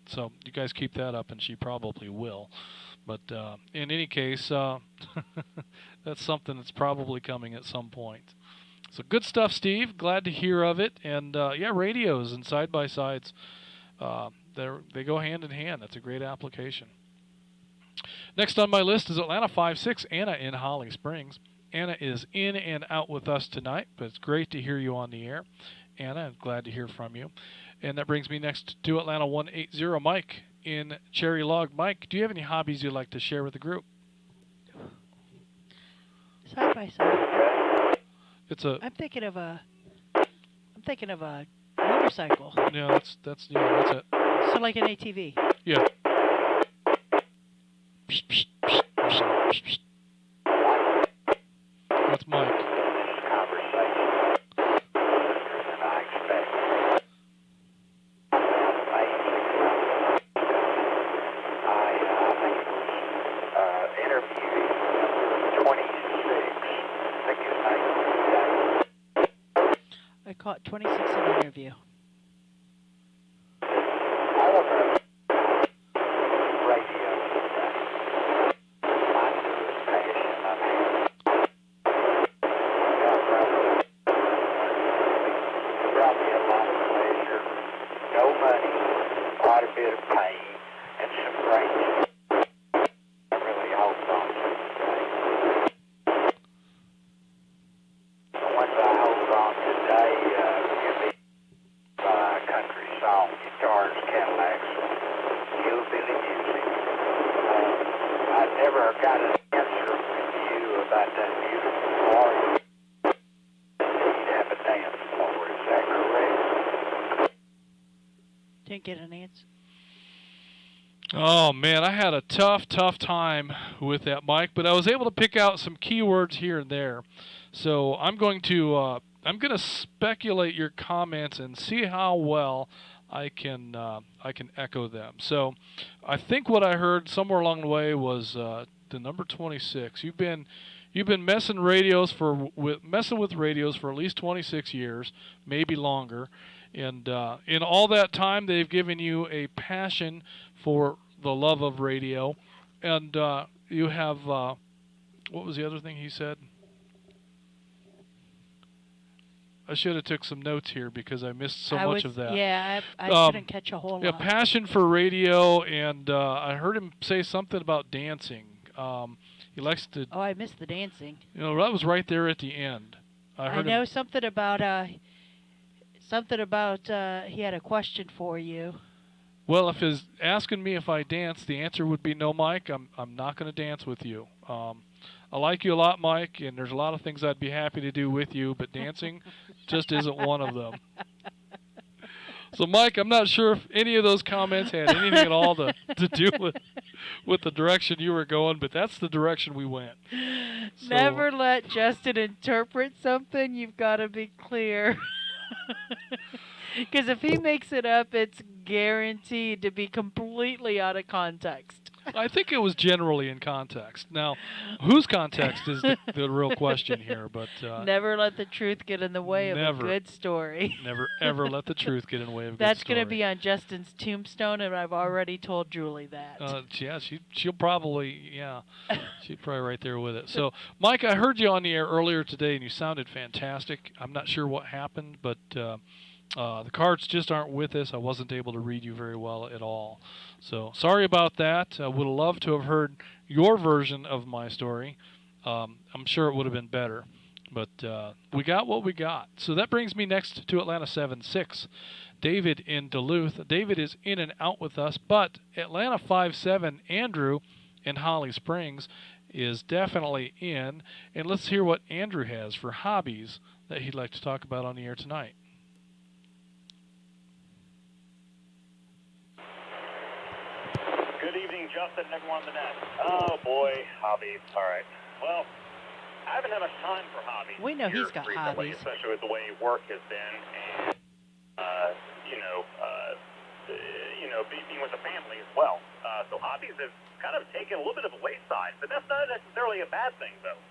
so you guys keep that up, and she probably will. But in any case, that's something that's probably coming at some point. So good stuff, Steve. Glad to hear of it. And radios and side-by-sides, they go hand in hand. That's a great application. Next on my list is Atlanta 5-6, Anna in Holly Springs. Anna is in and out with us tonight, but it's great to hear you on the air. Anna, I'm glad to hear from you. And that brings me next to Atlanta 180, Mike in Cherry Log. Mike, do you have any hobbies you'd like to share with the group? Side by side. I'm thinking of a motorcycle. Yeah, that's it. So like an ATV. Yeah. That's Mike. I caught 26 in an interview. Didn't get an answer. Oh, man, I had a tough time with that, Mike, but I was able to pick out some keywords here and there. So I'm going to speculate your comments and see how well I can echo them. So I think what I heard somewhere along the way was the number 26. You've been messing with radios for at least 26 years, maybe longer. And in all that time, they've given you a passion for the love of radio. And you have, what was the other thing he said? I should have took some notes here because I missed so much of that. Yeah, I couldn't catch a whole lot. Yeah, passion for radio, and I heard him say something about dancing. He likes to... Oh, I missed the dancing. That was right there at the end. I know something about he had a question for you. Well, if he's asking me if I dance, the answer would be no, Mike. I'm not going to dance with you. I like you a lot, Mike, and there's a lot of things I'd be happy to do with you, but dancing just isn't one of them. So, Mike, I'm not sure if any of those comments had anything at all to do with the direction you were going, but that's the direction we went. So, never let Justin interpret something. You've got to be clear. Because if he makes it up, it's guaranteed to be completely out of context. I think it was generally in context. Now, whose context is the real question here? But never let the truth get in the way of a never. good story. Never, ever let the truth get in the way of a good That's story. going to be on Justin's tombstone, and I've already told Julie that. Yeah, she'll probably, she's probably right there with it. So, Mike, I heard you on the air earlier today, and you sounded fantastic. I'm not sure what happened, but the cards just aren't with us. I wasn't able to read you very well at all. So, sorry about that. I would have loved to have heard your version of my story. I'm sure it would have been better. But we got what we got. So that brings me next to Atlanta 7-6. David in Duluth. David is in and out with us, but Atlanta 5-7, Andrew in Holly Springs is definitely in. And let's hear what Andrew has for hobbies that he'd like to talk about on the air tonight. Good evening, Justin and everyone on the net. Oh boy, hobbies. All right. Well, I haven't had much time for hobbies. We know he's got recently, hobbies. especially with the way work has been, and being with the family as well. So hobbies have kind of taken a little bit of a wayside, but that's not necessarily a bad thing, though,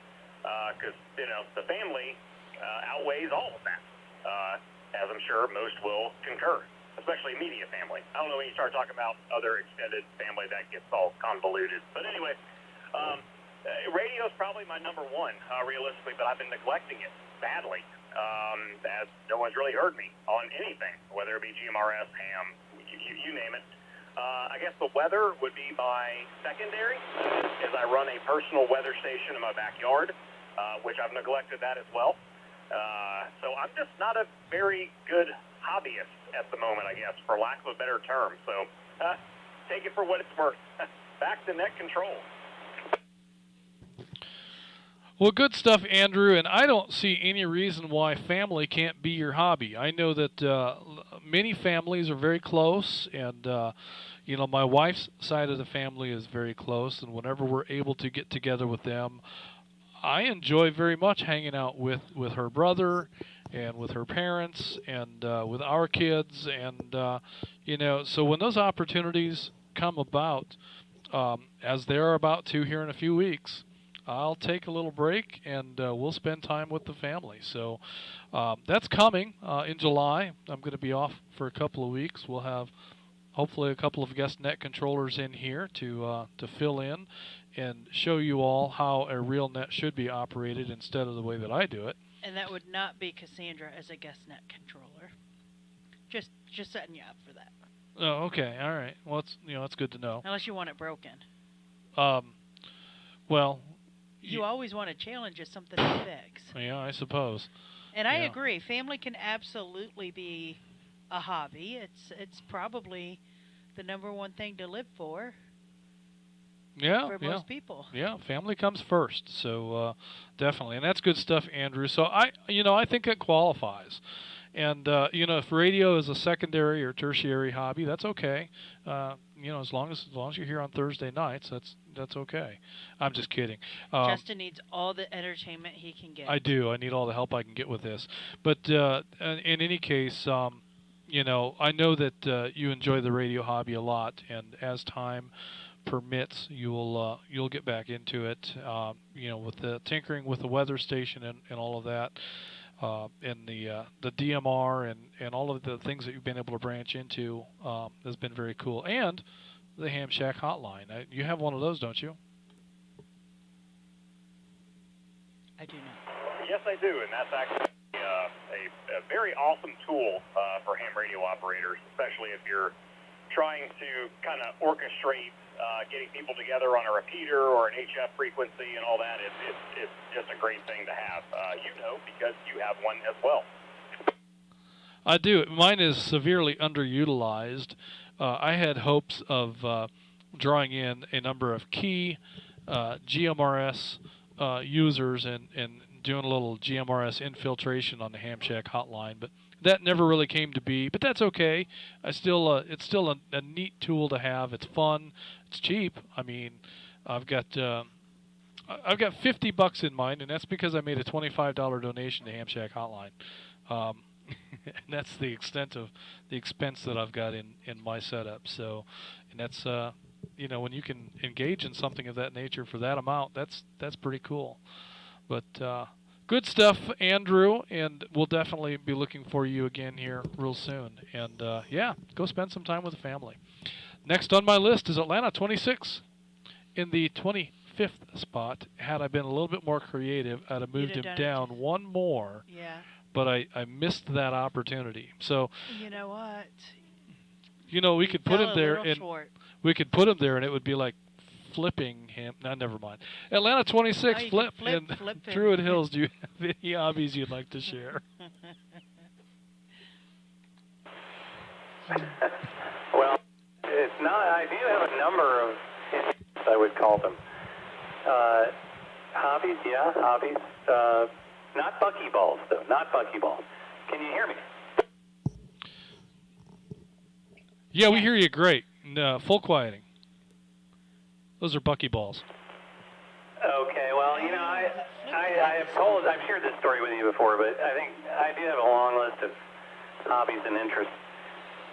because the family outweighs all of that, as I'm sure most will concur. Especially immediate family. I don't know when you start talking about other extended family, that gets all convoluted. But anyway, radio is probably my number one, realistically, but I've been neglecting it badly, as no one's really heard me on anything, whether it be GMRS, ham, you name it. I guess the weather would be my secondary, as I run a personal weather station in my backyard, which I've neglected that as well. So I'm just not a very good hobbyist at the moment, I guess, for lack of a better term. So take it for what it's worth. Back to net control. Well, good stuff, Andrew, and I don't see any reason why family can't be your hobby. I know that many families are very close, and my wife's side of the family is very close, and whenever we're able to get together with them, I enjoy very much hanging out with her brother and with her parents and with our kids, and so when those opportunities come about, as they're about to here in a few weeks, I'll take a little break and we'll spend time with the family. So that's coming in July. I'm going to be off for a couple of weeks. We'll have hopefully a couple of guest net controllers in here to fill in and show you all how a real net should be operated instead of the way that I do it. And that would not be Cassandra as a guest net controller. Just setting you up for that. Oh, okay, all right. Well, it's good to know. Unless you want it broken. Well, you always want a challenge as something to fix. Yeah, I suppose. And I agree. Family can absolutely be a hobby. It's probably the number one thing to live for. For most people. Yeah, family comes first. So definitely, and that's good stuff, Andrew. So I think it qualifies. And if radio is a secondary or tertiary hobby, that's okay. As long as you're here on Thursday nights, that's okay. I'm just kidding. Justin needs all the entertainment he can get. I do. I need all the help I can get with this. But in any case, I know that you enjoy the radio hobby a lot, and as time permits, you'll get back into it. With the tinkering with the weather station and all of that. And the DMR and all of the things that you've been able to branch into has been very cool. And the Ham Shack hotline. You have one of those, don't you? I do not. Yes, I do, and that's actually a very awesome tool for ham radio operators, especially if you're trying to kind of orchestrate getting people together on a repeater or an HF frequency and all that. It's just a great thing to have, because you have one as well. I do. Mine is severely underutilized. I had hopes of drawing in a number of key GMRS users and doing a little GMRS infiltration on the Ham Shack hotline, but that never really came to be. But that's okay. It's still a neat tool to have. It's fun. It's cheap. I mean, I've got $50 in mine, and that's because I made a $25 donation to Ham Shack hotline. And that's the extent of the expense that I've got in my setup. So, and that's when you can engage in something of that nature for that amount, that's pretty cool. But good stuff, Andrew, and we'll definitely be looking for you again here real soon. And go spend some time with the family. Next on my list is Atlanta 26. In the 25th spot, had I been a little bit more creative, I'd have moved him down one more. Yeah. But I missed that opportunity. So you know what? We could put him there, and short. we could put him there, and it would be like flipping him. No, never mind. Atlanta 26, flip Druid Hills. Do you have any hobbies you'd like to share? Well, it's not. I do have a number of, I would call them, hobbies. Yeah, hobbies. Not buckyballs, though. Not buckyballs. Can you hear me? Yeah, we hear you great. No, full quieting. Those are buckyballs. Okay, well, I've shared this story with you before, but I think I do have a long list of hobbies and interests.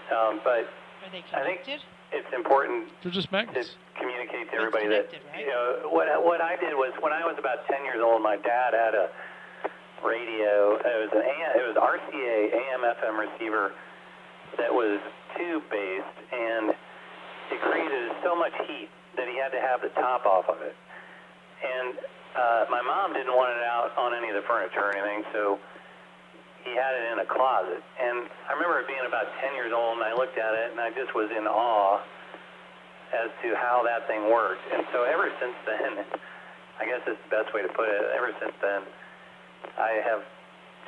But are they I think connected? it's important They're just magnets. to communicate to everybody that right? what I did was when I was about 10 years old, my dad had a radio. It was RCA AM/FM receiver that was tube based, and it created so much heat that he had to have the top off of it. And my mom didn't want it out on any of the furniture or anything, so he had it in a closet. And I remember it being about 10 years old, and I looked at it, and I just was in awe as to how that thing worked. And so ever since then, I guess it's the best way to put it, ever since then, I have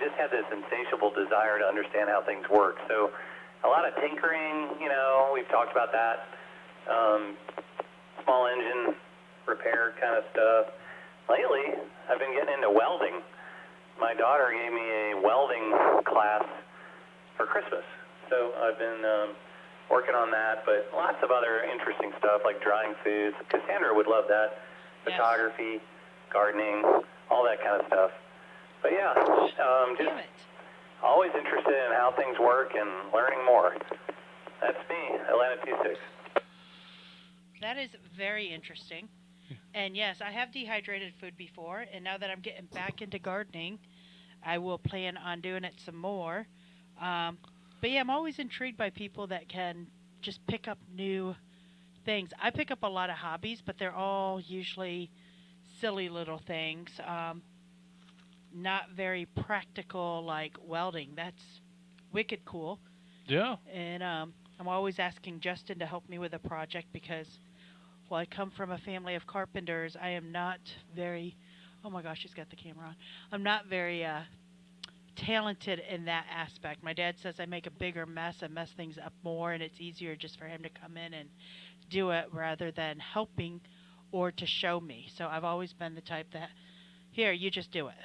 just had this insatiable desire to understand how things work. So a lot of tinkering, we've talked about that. Small engine repair kind of stuff. Lately, I've been getting into welding. My daughter gave me a welding class for Christmas. So I've been working on that, but lots of other interesting stuff like drying foods. Cassandra would love that. Yes. Photography, gardening, all that kind of stuff. But yeah, just always interested in how things work and learning more. That's me, Atlanta 26. That is very interesting. And yes, I have dehydrated food before, and now that I'm getting back into gardening, I will plan on doing it some more. But yeah, I'm always intrigued by people that can just pick up new things. I pick up a lot of hobbies, but they're all usually silly little things. Not very practical, like welding. That's wicked cool. Yeah. And I'm always asking Justin to help me with a project because, well, I come from a family of carpenters. I am not very, oh my gosh, he's got the camera on. I'm not very talented in that aspect. My dad says I make a bigger mess and mess things up more, and it's easier just for him to come in and do it rather than helping or to show me. So I've always been the type that, here, you just do it.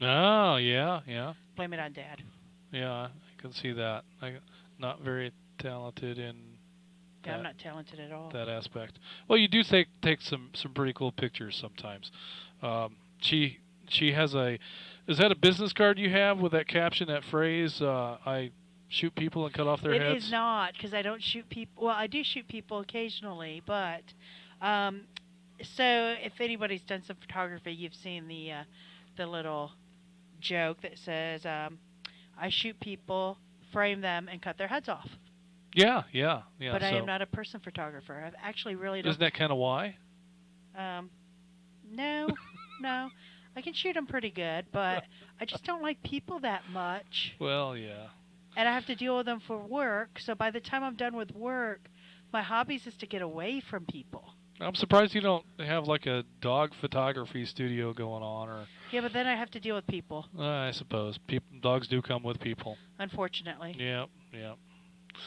Oh, yeah, yeah. Blame it on Dad. Yeah, I can see that. I'm not very talented in Yeah, I'm not talented at all. that aspect. Well, you do take some pretty cool pictures sometimes. She has a, is that a business card you have with that caption, that phrase, I shoot people and cut off their heads? It is not, because I don't shoot people. Well, I do shoot people occasionally, but so if anybody's done some photography, you've seen the little joke that says, I shoot people, frame them, and cut their heads off. Yeah. But I am not a person photographer. I've actually really don't. Isn't that kind of why? No. I can shoot them pretty good, but I just don't like people that much. Well, yeah. And I have to deal with them for work, so by the time I'm done with work, my hobbies is to get away from people. I'm surprised you don't have like a dog photography studio going on, or. Yeah, but then I have to deal with people. I suppose dogs do come with people. Unfortunately. Yeah.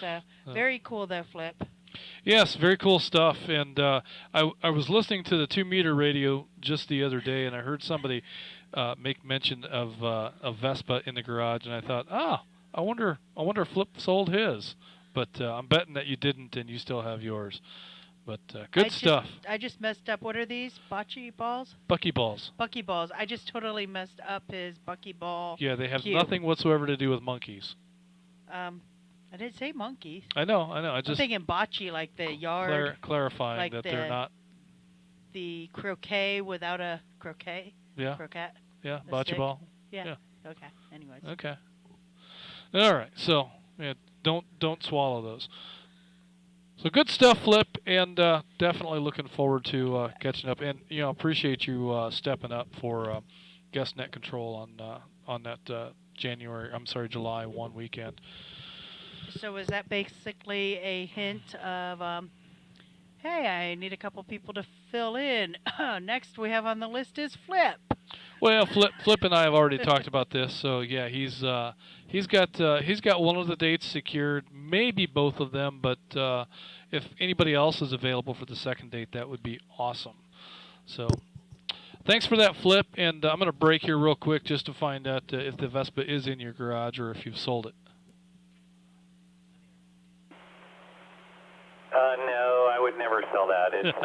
So very cool though, Flip. Yes, very cool stuff. And I was listening to the 2-meter radio just the other day, and I heard somebody make mention of a Vespa in the garage, and I thought, I wonder if Flip sold his. But I'm betting that you didn't, and you still have yours. But good stuff. I just messed up. What are these? Bocce balls? Buckyballs. Buckyballs. I just totally messed up his buckyball. Yeah, they have cube. nothing whatsoever to do with monkeys. I didn't say monkeys. I know. I'm thinking bocce, like the yard. Clarifying like that they're not. The croquet without a croquet. Yeah. Croquet. Yeah, bocce ball. Yeah. Okay. Anyways. Okay. All right. So don't swallow those. So good stuff, Flip, and definitely looking forward to catching up. And appreciate you stepping up for guest net control on that July 1 weekend. So is that basically a hint of, hey, I need a couple people to fill in. Next we have on the list is Flip. Well, Flip and I have already talked about this. So yeah, he's got one of the dates secured, maybe both of them. But if anybody else is available for the second date, that would be awesome. So thanks for that, Flip. And I'm going to break here real quick just to find out if the Vespa is in your garage or if you've sold it. No, I would never sell that. It's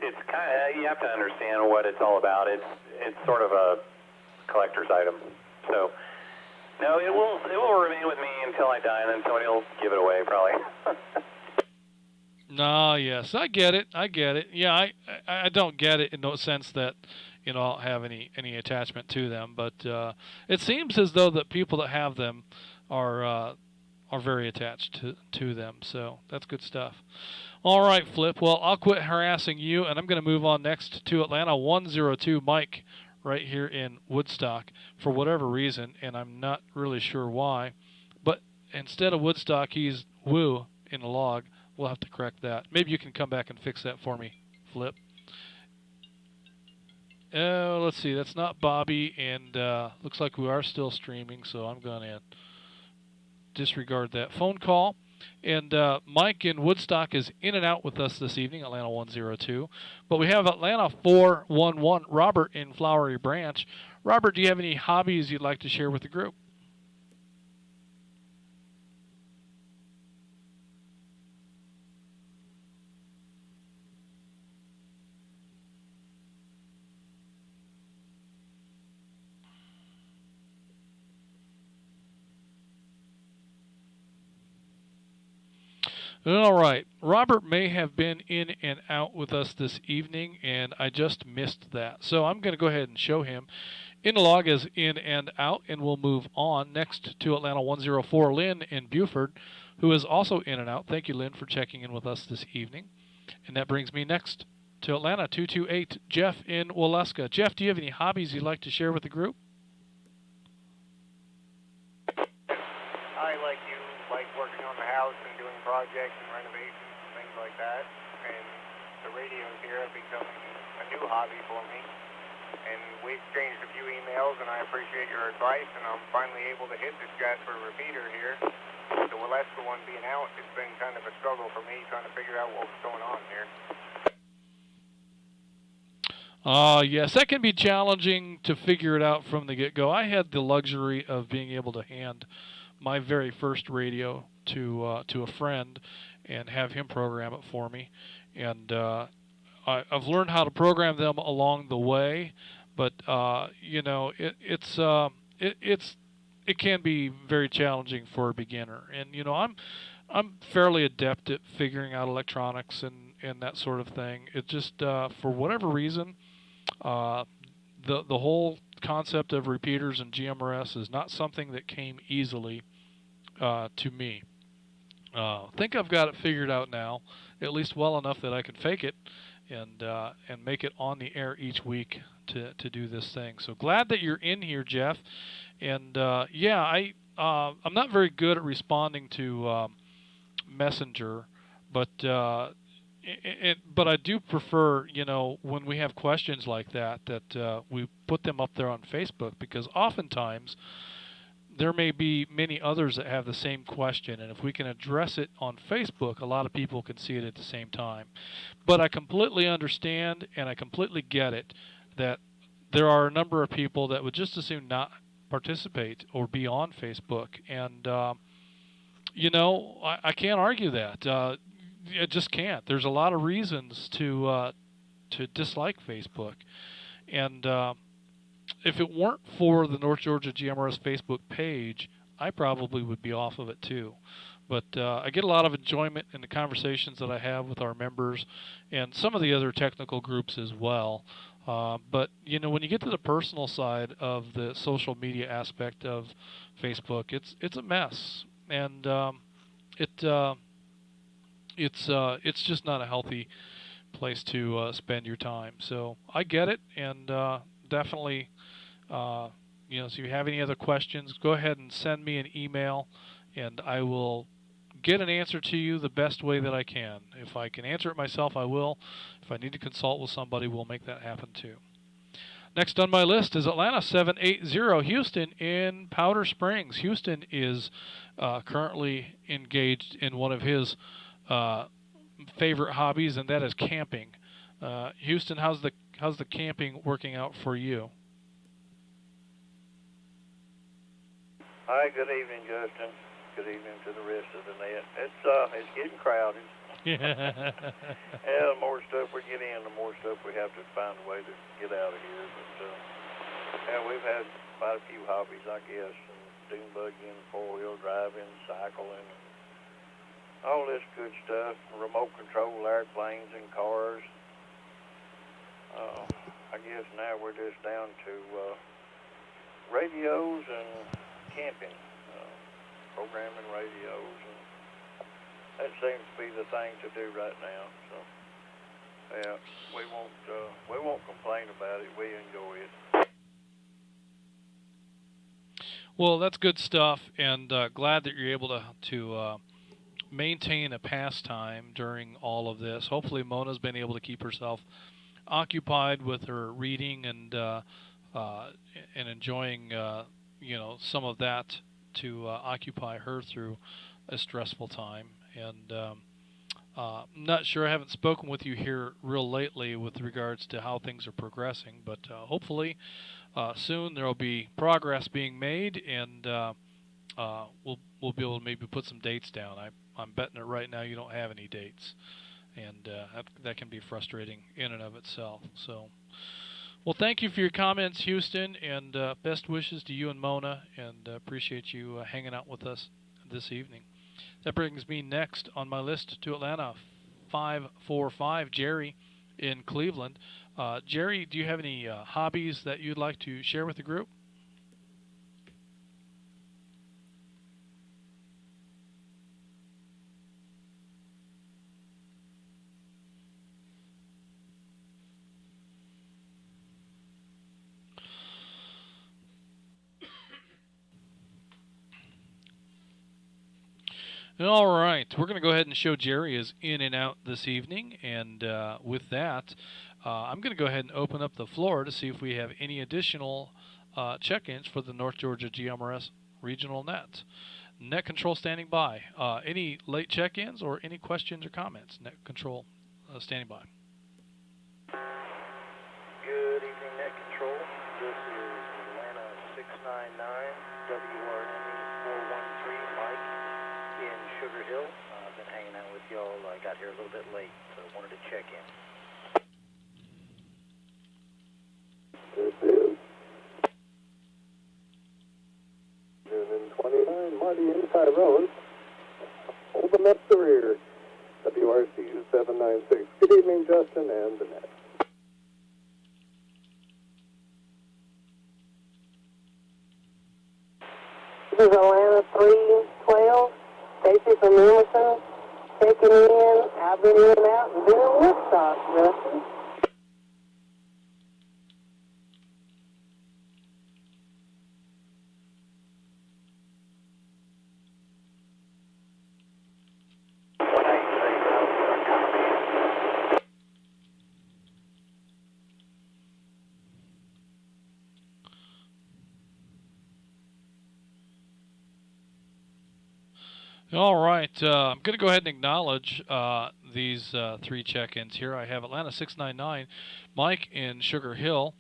it's kind of, you have to understand what it's all about. It's sort of a collector's item. So no, it will remain with me until I die, and then somebody will give it away probably. No, yes, I get it. Yeah, I don't get it in no sense that I'll have any attachment to them, but it seems as though that people that have them are very attached to them. So that's good stuff. All right, Flip. Well, I'll quit harassing you, and I'm going to move on next to Atlanta 102 Mike right here in Woodstock for whatever reason, and I'm not really sure why. But instead of Woodstock, he's Woo in the log. We'll have to correct that. Maybe you can come back and fix that for me, Flip. Let's see. That's not Bobby, and looks like we are still streaming, so I'm going to disregard that phone call. And Mike in Woodstock is in and out with us this evening, Atlanta 102. But we have Atlanta 411, Robert in Flowery Branch. Robert, do you have any hobbies you'd like to share with the group? All right. Robert may have been in and out with us this evening, and I just missed that. So I'm going to go ahead and show him in the log as in and out, and we'll move on next to Atlanta 104, Lynn in Buford, who is also in and out. Thank you, Lynn, for checking in with us this evening. And that brings me next to Atlanta 228, Jeff in Waleska. Jeff, do you have any hobbies you'd like to share with the group? I, like you, like working on the house and doing projects and renovations and things like that. And the radios here have become a new hobby for me. And we exchanged a few emails, and I appreciate your advice. And I'm finally able to hit this Jasper repeater here. The Waleska one being out, it's been kind of a struggle for me trying to figure out what was going on here. Yes, that can be challenging to figure it out from the get-go. I had the luxury of being able to hand my very first radio to a friend and have him program it for me. And I've learned how to program them along the way, but it can be very challenging for a beginner. And I'm fairly adept at figuring out electronics and that sort of thing. It just for whatever reason, the whole concept of repeaters and GMRS is not something that came easily to me. Think I've got it figured out now, at least well enough that I can fake it and make it on the air each week to do this thing. So glad that you're in here, Jeff. And I'm not very good at responding to Messenger, but I do prefer, when we have questions like that we put them up there on Facebook, because oftentimes there may be many others that have the same question, and if we can address it on Facebook, a lot of people can see it at the same time. But I completely understand, and I completely get it, that there are a number of people that would just as soon not participate or be on Facebook, and I can't argue that. I just can't. There's a lot of reasons to dislike Facebook, and if it weren't for the North Georgia GMRS Facebook page, I probably would be off of it too. But I get a lot of enjoyment in the conversations that I have with our members and some of the other technical groups as well. But when you get to the personal side of the social media aspect of Facebook, it's a mess, and it's just not a healthy place to spend your time. So I get it, and definitely, so if you have any other questions, go ahead and send me an email, and I will get an answer to you the best way that I can. If I can answer it myself, I will. If I need to consult with somebody, we'll make that happen too. Next on my list is Atlanta 780 Houston in Powder Springs. Houston is currently engaged in one of his favorite hobbies, and that is camping. Houston, how's the camping working out for you? Hi, good evening, Justin. Good evening to the rest of the net. It's getting crowded. Yeah. The more stuff we get in, the more stuff we have to find a way to get out of here. But we've had quite a few hobbies, I guess, and dune bugging, four-wheel driving, cycling, all this good stuff. Remote control airplanes and cars. I guess now we're just down to radios and camping, programming radios, and that seems to be the thing to do right now. So, yeah, we won't complain about it. We enjoy it. Well, that's good stuff, and glad that you're able to maintain a pastime during all of this. Hopefully, Mona's been able to keep herself occupied with her reading and enjoying some of that to occupy her through a stressful time. And I'm not sure, I haven't spoken with you here real lately with regards to how things are progressing, but hopefully soon there will be progress being made, and we'll be able to maybe put some dates down. I'm betting it right now you don't have any dates, and that can be frustrating in and of itself. So, well, thank you for your comments, Houston, and best wishes to you and Mona, and appreciate you hanging out with us this evening. That brings me next on my list to Atlanta 545, Jerry in Cleveland. Jerry, do you have any hobbies that you'd like to share with the group? All right, we're going to go ahead and show Jerry is in and out this evening, and with that, I'm going to go ahead and open up the floor to see if we have any additional check-ins for the North Georgia GMRS Regional Net. Net Control standing by. Any late check-ins or any questions or comments? Net Control standing by. Good evening, Net Control. This is Atlanta 699 WRNE 413 Mike in Sugar Hill. I've been hanging out with y'all. I got here a little bit late, so I wanted to check in. This is Noonan 29, Marty in Tyrone. Holding up the rear. WRC 796. Good evening, Justin and the net. This is Atlanta 312. Stacy from Emerson. Checking in. I've been in and out and been at Woodstock, Justin. All right. I'm going to go ahead and acknowledge these 3 check-ins here. I have Atlanta 699, Mike in Sugar Hill.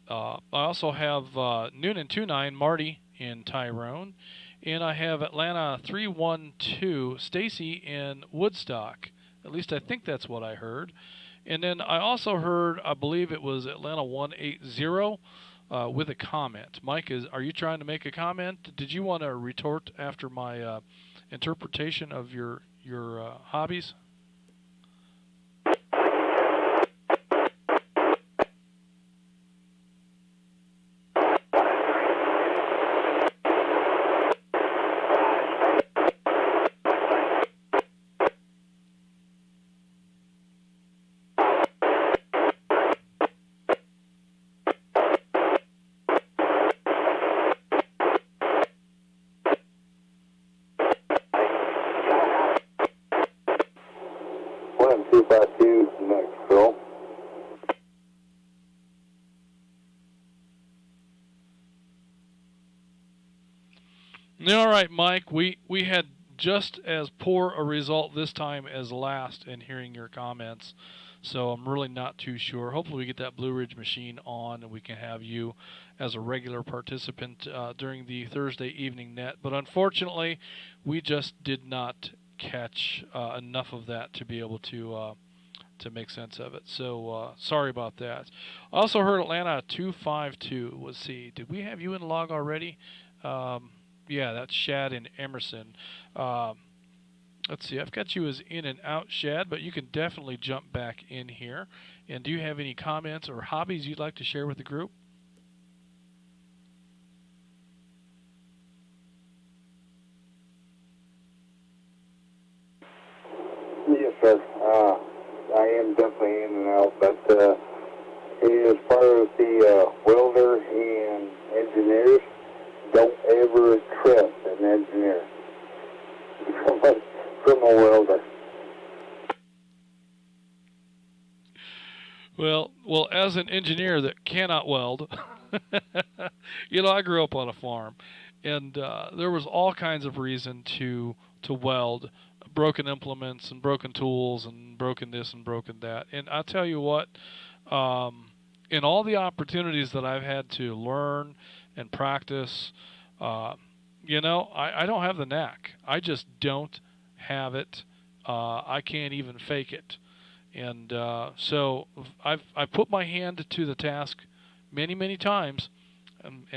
I also have Noonan 29, Marty in Tyrone. And I have Atlanta 312, Stacy in Woodstock. At least I think that's what I heard. And then I also heard, I believe it was Atlanta 180 with a comment. Mike, are you trying to make a comment? Did you want to retort after my interpretation of your hobbies? Next call. All right, Mike. We had just as poor a result this time as last in hearing your comments, so I'm really not too sure. Hopefully we get that Blue Ridge machine on and we can have you as a regular participant during the Thursday evening net. But unfortunately, we just did not catch enough of that to be able to make sense of it. So sorry about that. I also heard Atlanta 252. Let's see. Did we have you in log already? Yeah, that's Shad and Emerson. Let's see. I've got you as in and out, Shad, but you can definitely jump back in here. And do you have any comments or hobbies you'd like to share with the group? Yes, sir. I am definitely in and out, but as far as the welder and engineers, don't ever trust an engineer from a welder. Well, as an engineer that cannot weld, I grew up on a farm, and there was all kinds of reason to weld, broken implements and broken tools and broken this and broken that. And I'll tell you what, in all the opportunities that I've had to learn and practice, I don't have the knack. I just don't have it. I can't even fake it. And so I've put my hand to the task many times, and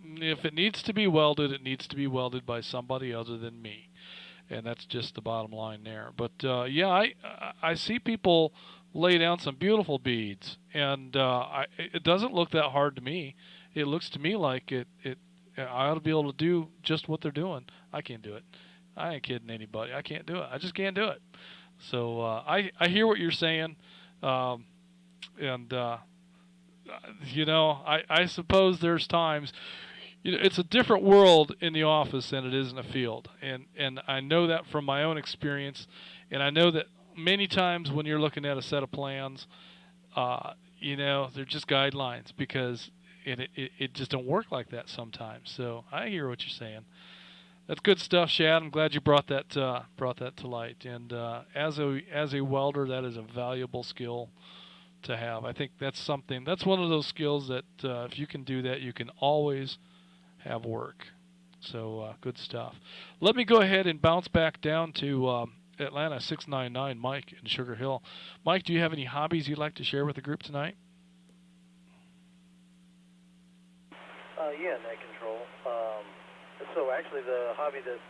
if it needs to be welded, it needs to be welded by somebody other than me, and that's just the bottom line there. But yeah, I see people lay down some beautiful beads, and it doesn't look that hard to me. It looks to me like I ought to be able to do just what they're doing. I can't do it. I ain't kidding anybody. I can't do it. I just can't do it. So I hear what you're saying, and I suppose there's times, it's a different world in the office than it is in the field, and I know that from my own experience, and I know that many times when you're looking at a set of plans, they're just guidelines because it just don't work like that sometimes. So I hear what you're saying. That's good stuff, Shad. I'm glad you brought that to light. And as a welder, that is a valuable skill to have. I think that's one of those skills that if you can do that, you can always have work. So good stuff. Let me go ahead and bounce back down to Atlanta 699, Mike in Sugar Hill. Mike, do you have any hobbies you'd like to share with the group tonight? Yeah, net control. So actually the hobby that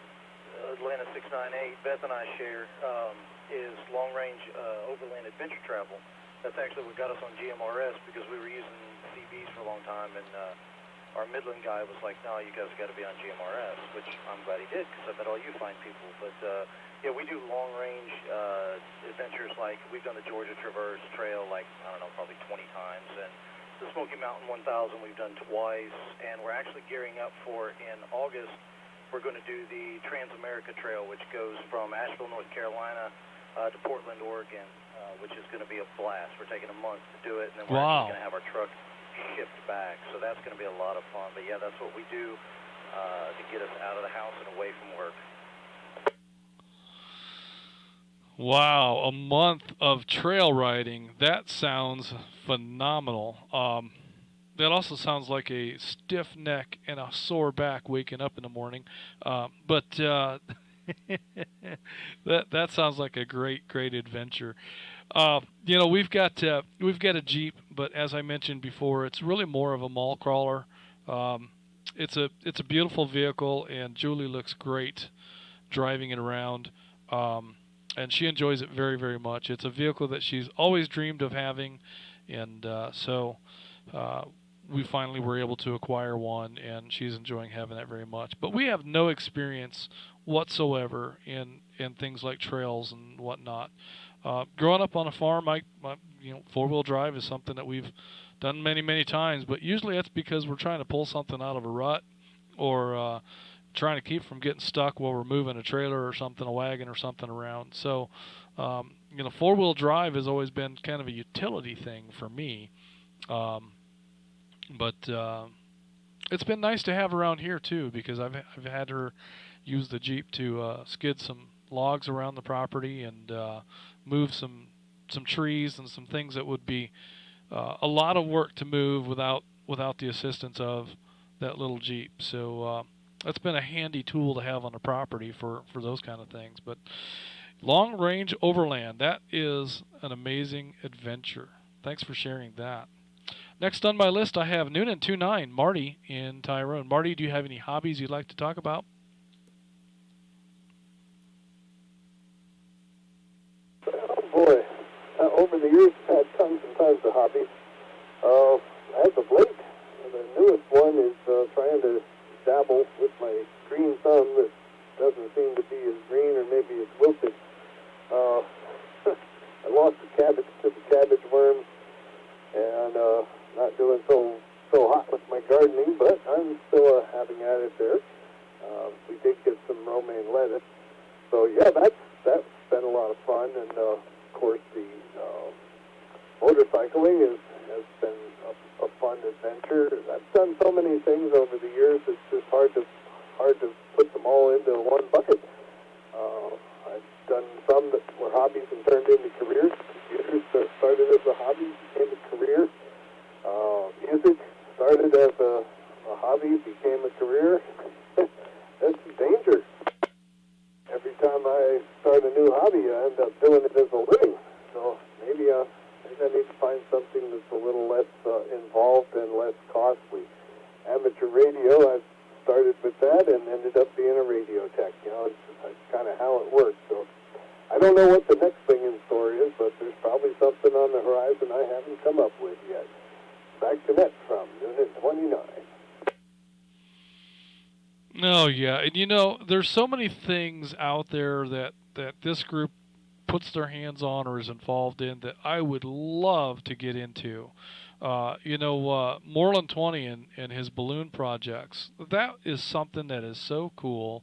Atlanta 698, Beth and I share, is long-range overland adventure travel. That's actually what got us on GMRS because we were using CBs for a long time, and our Midland guy was like, no, you guys got to be on GMRS, which I'm glad he did because I bet all you find people. But yeah, we do long-range adventures like we've done the Georgia Traverse Trail probably 20 times, and the Smoky Mountain 1000 we've done twice, and we're actually gearing up for, in August, we're going to do the Trans-America Trail, which goes from Asheville, North Carolina to Portland, Oregon, which is going to be a blast. We're taking a month to do it, and then we're actually going to have our truck shipped back, so that's going to be a lot of fun. But yeah, that's what we do. to get us out of the house and away from work. Wow, a month of trail riding. That sounds phenomenal. That also sounds like a stiff neck and a sore back waking up in the morning. But that sounds like a great adventure. We've got a Jeep, but as I mentioned before, it's really more of a mall crawler. It's a beautiful vehicle, and Julie looks great driving it around. And she enjoys it very, very much. It's a vehicle that she's always dreamed of having, and so we finally were able to acquire one, and she's enjoying having that very much. But we have no experience whatsoever in things like trails and whatnot. Growing up on a farm, four-wheel drive is something that we've done many, many times, but usually that's because we're trying to pull something out of a rut or trying to keep from getting stuck while we're moving a trailer or something, a wagon or something around. So, four-wheel drive has always been kind of a utility thing for me. But it's been nice to have around here too, because I've had her use the Jeep to skid some logs around the property and move some trees and some things that would be a lot of work to move without the assistance of that little Jeep. So that's been a handy tool to have on the property for those kind of things. But long range overland, that is an amazing adventure. Thanks for sharing that. Next on my list, I have Noonan 29, Marty in Tyrone. Marty, do you have any hobbies you'd like to talk about? Oh boy, over the years I've had tons and tons of hobbies. As of late, the newest one is trying to dabble with my green thumb that doesn't seem to be as green, or maybe it's wilted. I lost the cabbage to the cabbage worm, and not doing so hot with my gardening, but I'm still having at it there. We did get some romaine lettuce, so yeah, that's been a lot of fun, and of course the motorcycling has been a fun adventure. I've done so many things over the years; it's just hard to put them all into one bucket. I've done some that were hobbies and turned into careers. Computers that started as a hobby became a career. Music started as a hobby, became a career. That's danger. Every time I start a new hobby, I end up doing it as a living. So maybe I need to find something that's a little less involved and less costly. Amateur radio, I started with that and ended up being a radio tech. That's kind of how it works. So I don't know what the next thing in store is, but there's probably something on the horizon I haven't come up with yet. Back to that from Unit 29. Oh, yeah. And, there's so many things out there that this group puts their hands on or is involved in that I would love to get into. Moreland 20 and his balloon projects, that is something that is so cool.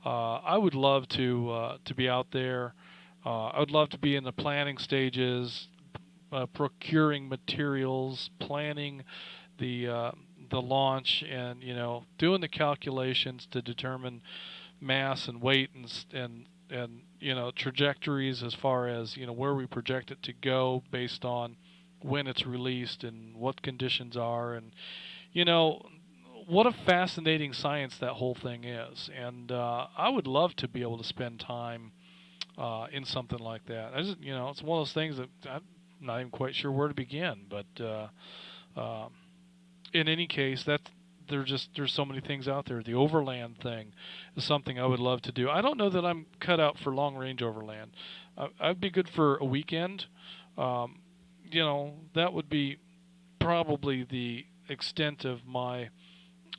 I would love to be out there. I would love to be in the planning stages, procuring materials, planning the launch, and doing the calculations to determine mass and weight and trajectories as far as where we project it to go based on when it's released and what conditions are, and what a fascinating science that whole thing is. And I would love to be able to spend time in something like that. It's one of those things that I'm not even quite sure where to begin, but in any case, there's so many things out there. The overland thing is something I would love to do. I don't know that I'm cut out for long range overland. I'd be good for a weekend. That would be probably the extent of my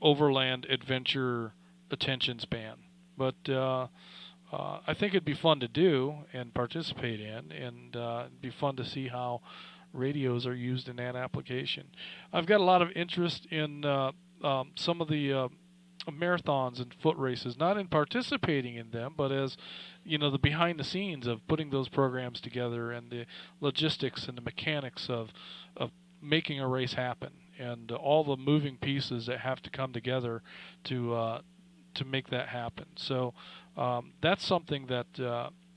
overland adventure attention span. But I think it'd be fun to do and participate in, and it'd be fun to see how radios are used in that application. I've got a lot of interest in some of the marathons and foot races, not in participating in them, but as the behind the scenes of putting those programs together and the logistics and the mechanics of making a race happen. and all the moving pieces that have to come together to make that happen. So that's something that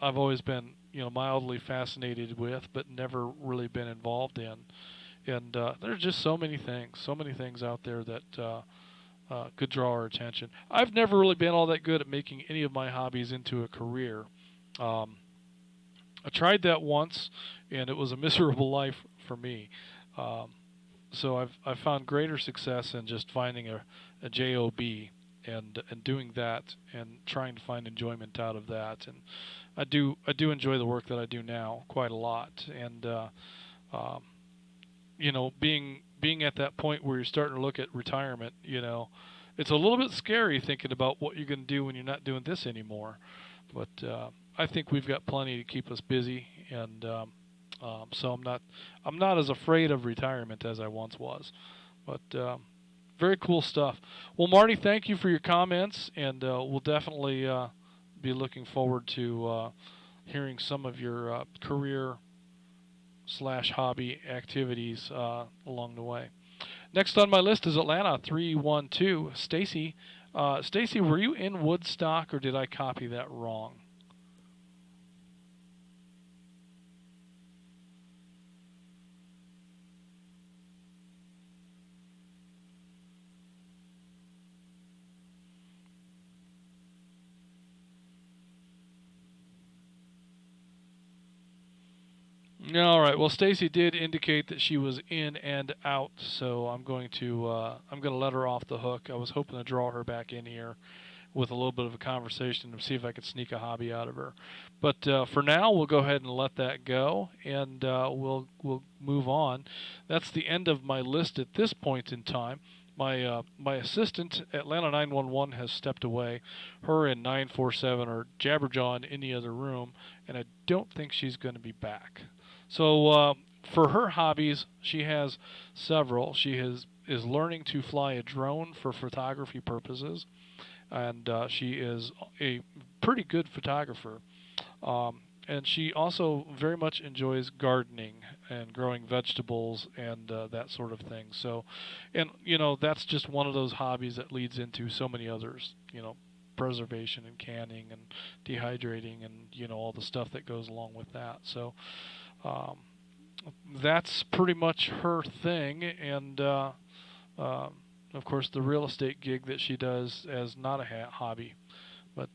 I've always been, mildly fascinated with, but never really been involved in. And there's just so many things out there that could draw our attention. I've never really been all that good at making any of my hobbies into a career. I tried that once, and it was a miserable life for me. So I've found greater success in just finding a job and doing that and trying to find enjoyment out of that. And I do enjoy the work that I do now quite a lot. And being at that point where you're starting to look at retirement, it's a little bit scary thinking about what you're going to do when you're not doing this anymore. But I think we've got plenty to keep us busy, and so I'm not as afraid of retirement as I once was. But very cool stuff. Well, Marty, thank you for your comments, and we'll definitely be looking forward to hearing some of your career/hobby activities along the way. Next on my list is Atlanta 312. Stacy. Stacy, were you in Woodstock, or did I copy that wrong? All right. Well, Stacy did indicate that she was in and out, so I'm going to let her off the hook. I was hoping to draw her back in here with a little bit of a conversation to see if I could sneak a hobby out of her. But for now, we'll go ahead and let that go, and we'll move on. That's the end of my list at this point in time. My assistant, Atlanta 911, has stepped away. Her and 947 are jabberjawing in the other room, and I don't think she's going to be back. So for her hobbies, she has several. She is learning to fly a drone for photography purposes, and she is a pretty good photographer. And she also very much enjoys gardening and growing vegetables and that sort of thing. So, and that's just one of those hobbies that leads into so many others. Preservation and canning and dehydrating and all the stuff that goes along with that. So that's pretty much her thing. And of course, the real estate gig that she does as not a hobby, but.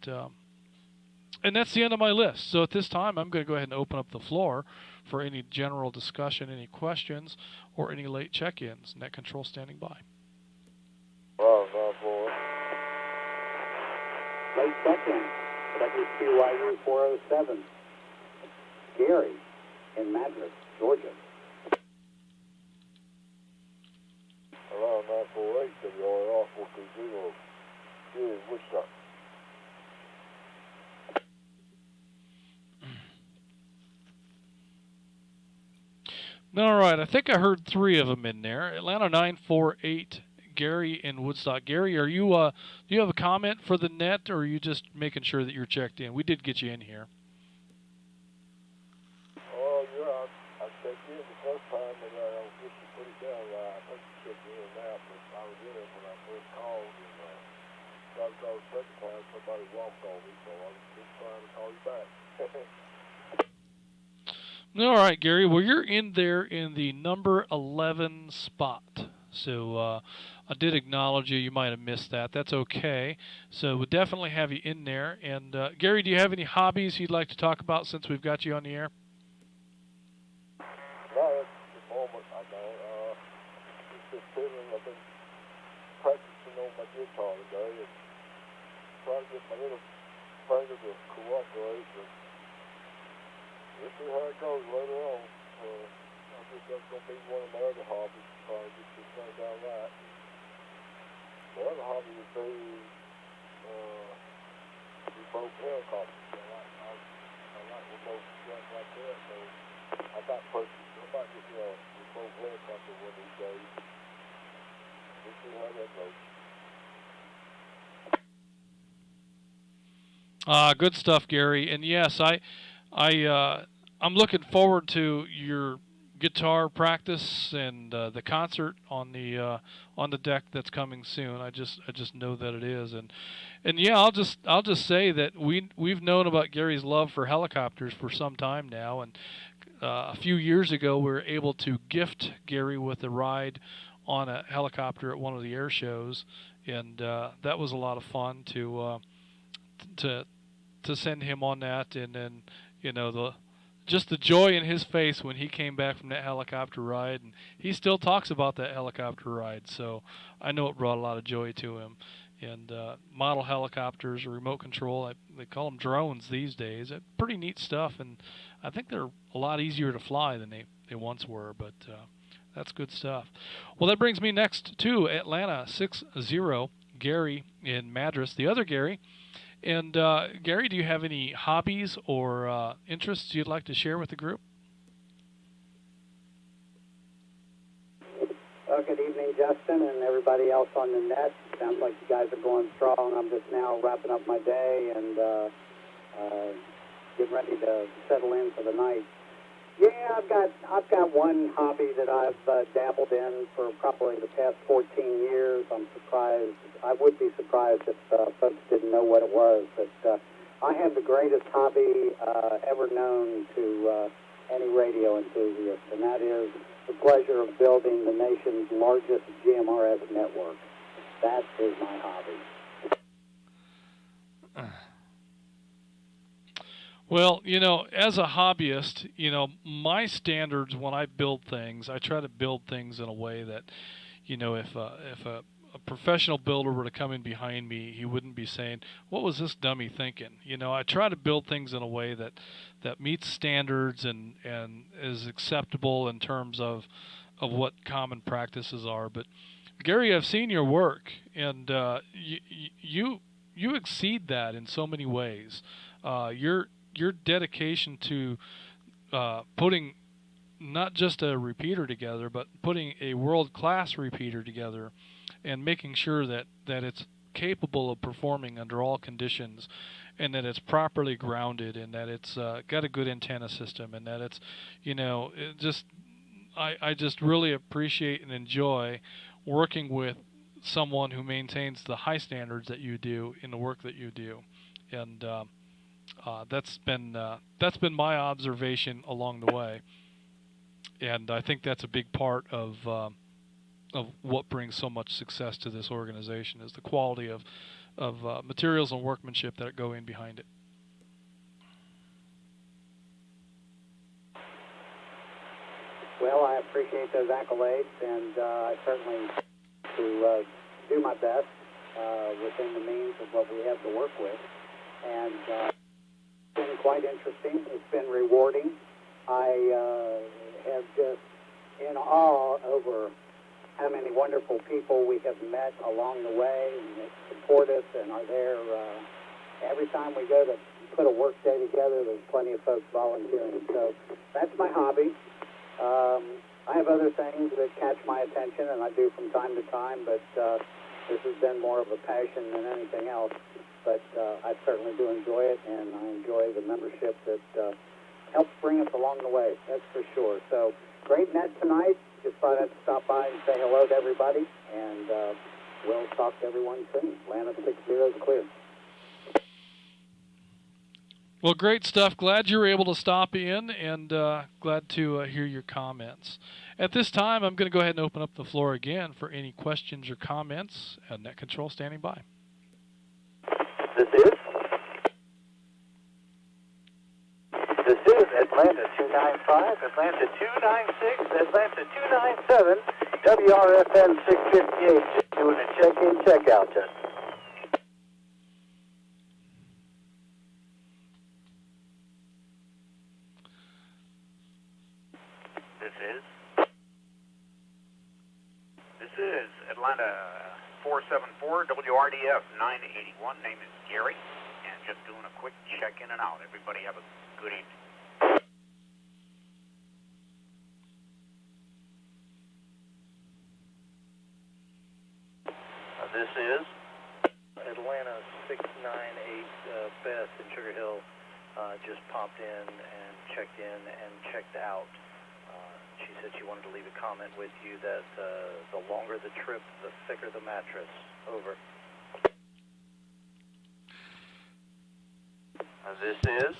And that's the end of my list. So at this time, I'm going to go ahead and open up the floor for any general discussion, any questions, or any late check-ins. Net control standing by. Late check-in, WQYU 407. Gary in Madras, Georgia. Hello, 948, WRR 420. Gary, Woodstock. All right, I think I heard three of them in there. Atlanta 948, Gary in Woodstock. Gary, do you have a comment for the net, or are you just making sure that you're checked in? We did get you in here. Oh, yeah, I checked in the first time, and I guess you put it down right. I think you checked in and out, but I was in it when I first called, and got to call the second time, somebody walked on me, so I was just trying to call you back. All right, Gary. Well, you're in there in the number 11 spot. So I did acknowledge you. You might have missed that. That's okay. So we'll definitely have you in there. And Gary, do you have any hobbies you'd like to talk about since we've got you on the air? No, at the moment I don't. It's just feeling I've been practicing on my guitar today and trying to get my little finger to cooperate. But we'll see how it goes later on. I think that's going to be one of my other hobbies, trying to get this thing down right. The other hobby would be remote helicopters. I like remote stuff like that, so I might get a remote helicopter one of these days. We'll see how that goes. Good stuff, Gary. And yes, I'm looking forward to your guitar practice and the concert on the deck that's coming soon. I just know that it is, and yeah, I'll just say that we've known about Gary's love for helicopters for some time now, and a few years ago we were able to gift Gary with a ride on a helicopter at one of the air shows, and that was a lot of fun to send him on that, and then just the joy in his face when he came back from that helicopter ride, and he still talks about that helicopter ride. So I know it brought a lot of joy to him. And model helicopters, remote control, they call them drones these days. Pretty neat stuff, and I think they're a lot easier to fly than they once were. But that's good stuff. Well, that brings me next to Atlanta 60, Gary in Madras, the other Gary. And Gary, do you have any hobbies or interests you'd like to share with the group? Good evening, Justin, and everybody else on the net. Sounds like you guys are going strong. I'm just now wrapping up my day and getting ready to settle in for the night. Yeah, I've got one hobby that I've dabbled in for probably the past 14 years. I'm surprised. I would be surprised if folks didn't know what it was. But I have the greatest hobby ever known to any radio enthusiast, and that is the pleasure of building the nation's largest GMRS network. That is my hobby. Well, as a hobbyist, my standards when I build things, I try to build things in a way that, if a professional builder were to come in behind me, he wouldn't be saying, "What was this dummy thinking?" I try to build things in a way that meets standards and is acceptable in terms of what common practices are. But Gary, I've seen your work, and you exceed that in so many ways. Your dedication to putting not just a repeater together, but putting a world-class repeater together and making sure that it's capable of performing under all conditions, and that it's properly grounded, and that it's got a good antenna system, and that it's, I just really appreciate and enjoy working with someone who maintains the high standards that you do in the work that you do. And that's been my observation along the way, and I think that's a big part of what brings so much success to this organization is the quality of materials and workmanship that go in behind it. Well, I appreciate those accolades, and I certainly to do my best within the means of what we have to work with. And it's been quite interesting. It's been rewarding. I have just in awe over how many wonderful people we have met along the way and that support us and are there. Every time we go to put a work day together, there's plenty of folks volunteering. So that's my hobby. I have other things that catch my attention, and I do from time to time, but this has been more of a passion than anything else. But I certainly do enjoy it, and I enjoy the membership that helps bring us along the way, that's for sure. So great net tonight. Just thought I'd stop by and say hello to everybody, and we'll talk to everyone soon. Atlanta 60 is clear. Well, great stuff. Glad you were able to stop in, and glad to hear your comments. At this time, I'm going to go ahead and open up the floor again for any questions or comments. Net Control standing by. This is Atlanta 295, Atlanta 296, Atlanta 297, WRFM 658, just doing a check-in, check-out test. This is Atlanta 474, WRDF 981. Name is Gary, and just doing a quick check-in and out. Everybody have a good evening. This is Atlanta 698 Beth in Sugar Hill just popped in and checked out. She said she wanted to leave a comment with you that the longer the trip, the thicker the mattress. Over. This is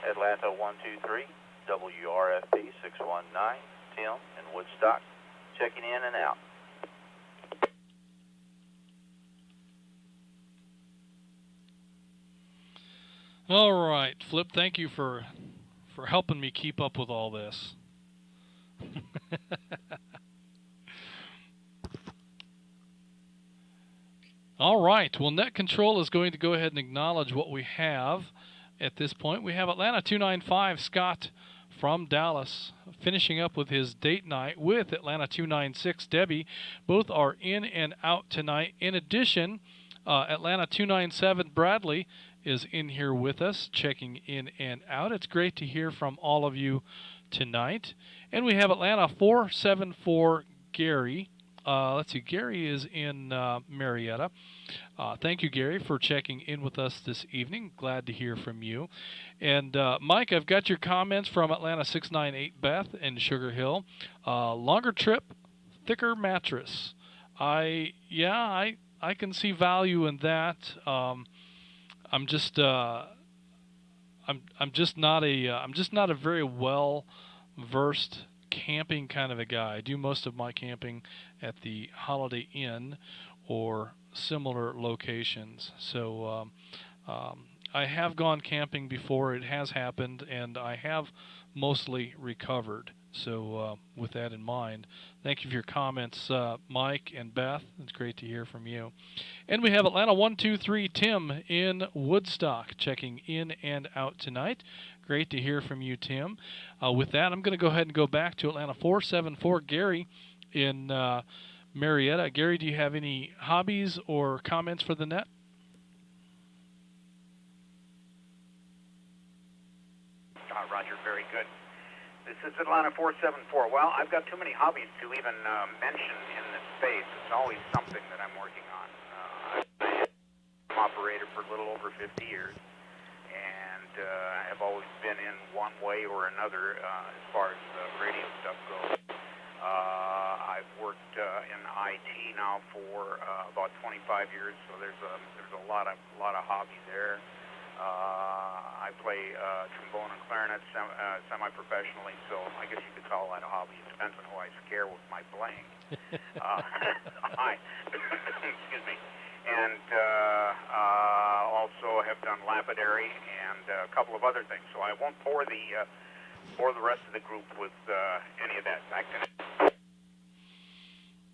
Atlanta 123, WRFP 619, Tim in Woodstock, checking in and out. All right, Flip, thank you for helping me keep up with all this. All right, well, Net Control is going to go ahead and acknowledge what we have at this point. We have Atlanta 295, Scott from Dallas, finishing up with his date night with Atlanta 296, Debbie. Both are in and out tonight. In addition, Atlanta 297, Bradley, is in here with us, checking in and out. It's great to hear from all of you tonight. And we have Atlanta 474, Gary. Let's see, Gary is in Marietta. Thank you, Gary, for checking in with us this evening. Glad to hear from you. And Mike, I've got your comments from Atlanta 698, Beth in Sugar Hill. Longer trip, thicker mattress. I can see value in that. I'm just not a very well versed camping kind of a guy. I do most of my camping at the Holiday Inn or similar locations. So I have gone camping before. It has happened, and I have mostly recovered. So with that in mind, thank you for your comments, Mike and Beth. It's great to hear from you. And we have Atlanta 123, Tim in Woodstock, checking in and out tonight. Great to hear from you, Tim. With that, I'm going to go ahead and go back to Atlanta 474, Gary in Marietta. Gary, do you have any hobbies or comments for the net? Roger, very good. This is Atlanta 474. Well, I've got too many hobbies to even mention in this space. It's always something that I'm working on. I'm operator for a little over 50 years, and I've always been in one way or another as far as radio stuff goes. I've worked in IT now for about 25 years, so there's a lot of hobby there. I play trombone and clarinet semi-professionally, so I guess you could call that a hobby. It depends on who I scare with my playing. Excuse me. And also have done lapidary and a couple of other things. So I won't bore the rest of the group with any of that. Back to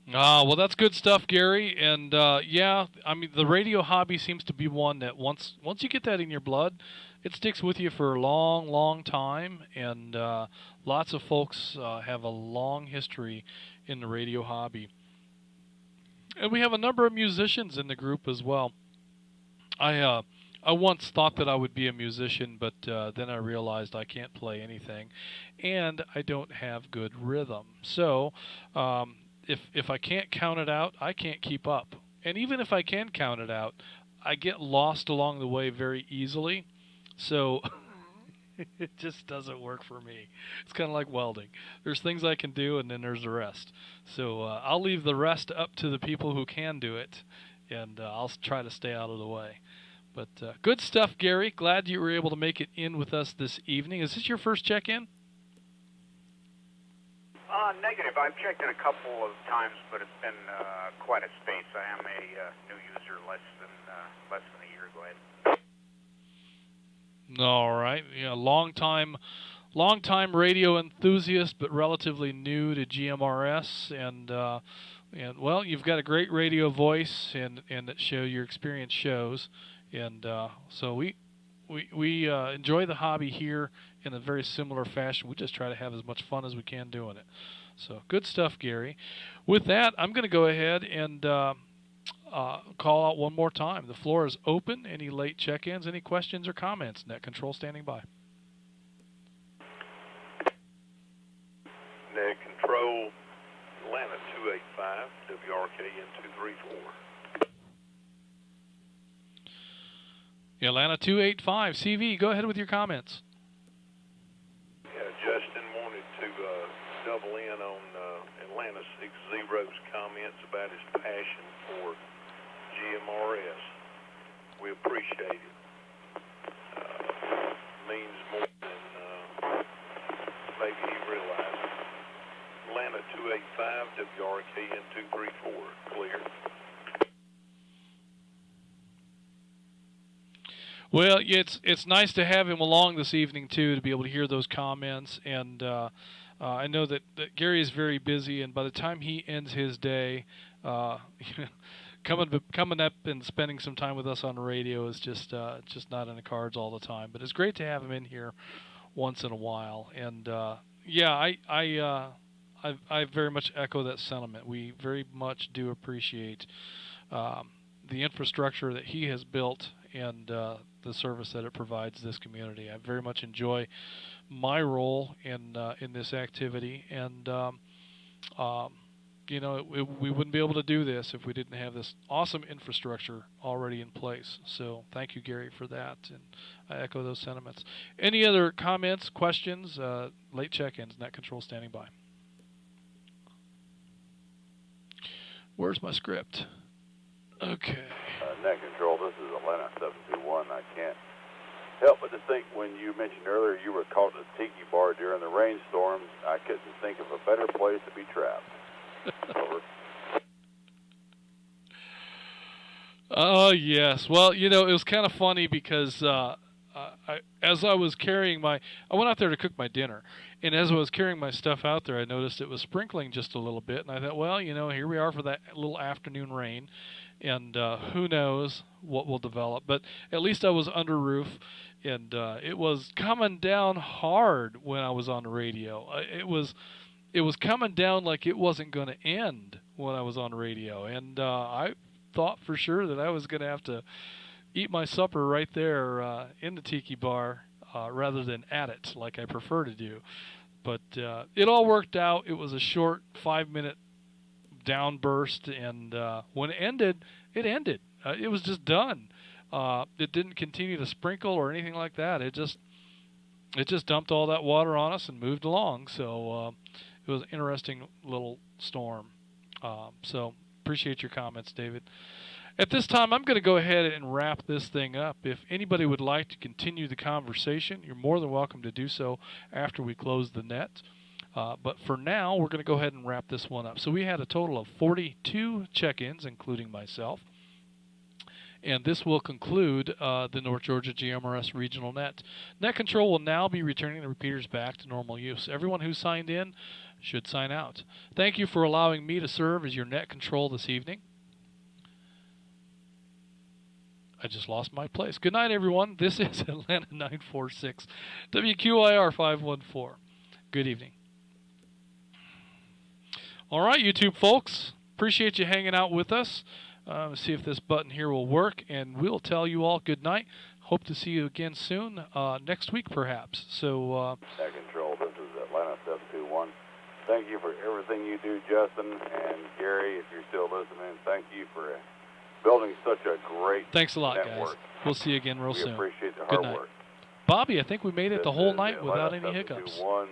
well, that's good stuff, Gary. And yeah, I mean, the radio hobby seems to be one that once you get that in your blood, it sticks with you for a long, long time. And lots of folks have a long history in the radio hobby. And we have a number of musicians in the group as well. I once thought that I would be a musician, but then I realized I can't play anything, and I don't have good rhythm. So if I can't count it out, I can't keep up. And even if I can count it out, I get lost along the way very easily. So it just doesn't work for me. It's kind of like welding. There's things I can do, and then there's the rest. So I'll leave the rest up to the people who can do it, and I'll try to stay out of the way. But good stuff, Gary. Glad you were able to make it in with us this evening. Is this your first check-in? Negative. I've checked in a couple of times, but it's been quite a space. I am a new user, less than a year. Go ahead. All right. Yeah, long time radio enthusiast, but relatively new to GMRS, and well, you've got a great radio voice, and that your experience shows, and so we enjoy the hobby here in a very similar fashion. We just try to have as much fun as we can doing it. So good stuff, Gary. With that, I'm going to go ahead and call out one more time. The floor is open. Any late check-ins, any questions or comments? Net Control standing by. Net Control, Atlanta 285, WRKN 234. Atlanta 285. CV, go ahead with your comments. double in on Atlanta 60's comments about his passion for GMRS. We appreciate it. Means more than maybe he realizes. Atlanta 285, WRKN 234, clear. Well, it's nice to have him along this evening too, to be able to hear those comments. And I know that Gary is very busy, and by the time he ends his day, coming up and spending some time with us on the radio is just not in the cards all the time. But it's great to have him in here once in a while. And yeah, I very much echo that sentiment. We very much do appreciate the infrastructure that he has built and the service that it provides this community. I very much enjoy my role in this activity, and you know, we wouldn't be able to do this if we didn't have this awesome infrastructure already in place. So thank you, Gary, for that, and I echo those sentiments. Any other comments, questions? Late check-ins, net control standing by. Where's my script? Okay. Net control, this is Atlanta 721. I can't help but to think when you mentioned earlier you were caught at a tiki bar during the rainstorms, I couldn't think of a better place to be trapped. Over. Oh, yes. Well, you know, it was kind of funny because as I was carrying I went out there to cook my dinner, and as I was carrying my stuff out there, I noticed it was sprinkling just a little bit, and I thought, well, you know, here we are for that little afternoon rain, and who knows what will develop. But at least I was under roof, and it was coming down hard when I was on the radio. It was coming down like it wasn't going to end when I was on the radio, and I thought for sure that I was going to have to eat my supper right there in the tiki bar rather than at it like I prefer to do. But it all worked out. It was a short 5-minute downburst, and when it ended, it ended. It was just done. It didn't continue to sprinkle or anything like that. It just dumped all that water on us and moved along. So it was an interesting little storm. So appreciate your comments, David. At this time, I'm going to go ahead and wrap this thing up. If anybody would like to continue the conversation, you're more than welcome to do so after we close the net. But for now, we're going to go ahead and wrap this one up. So we had a total of 42 check-ins, including myself. And this will conclude the North Georgia GMRS Regional Net. Net control will now be returning the repeaters back to normal use. Everyone who signed in should sign out. Thank you for allowing me to serve as your net control this evening. I just lost my place. Good night, everyone. This is Atlanta 946, WQIR 514. Good evening. All right, YouTube folks, appreciate you hanging out with us. See if this button here will work, and we'll tell you all good night. Hope to see you again soon, next week perhaps. So, Net control, this is Atlanta 721. Thank you for everything you do, Justin, and Gary, if you're still listening, thank you for building such a great thanks a lot, network. guys. We'll see you again real soon. We appreciate the Good hard night. work. Bobby, I think we made it the whole night without Atlanta any hiccups. 721.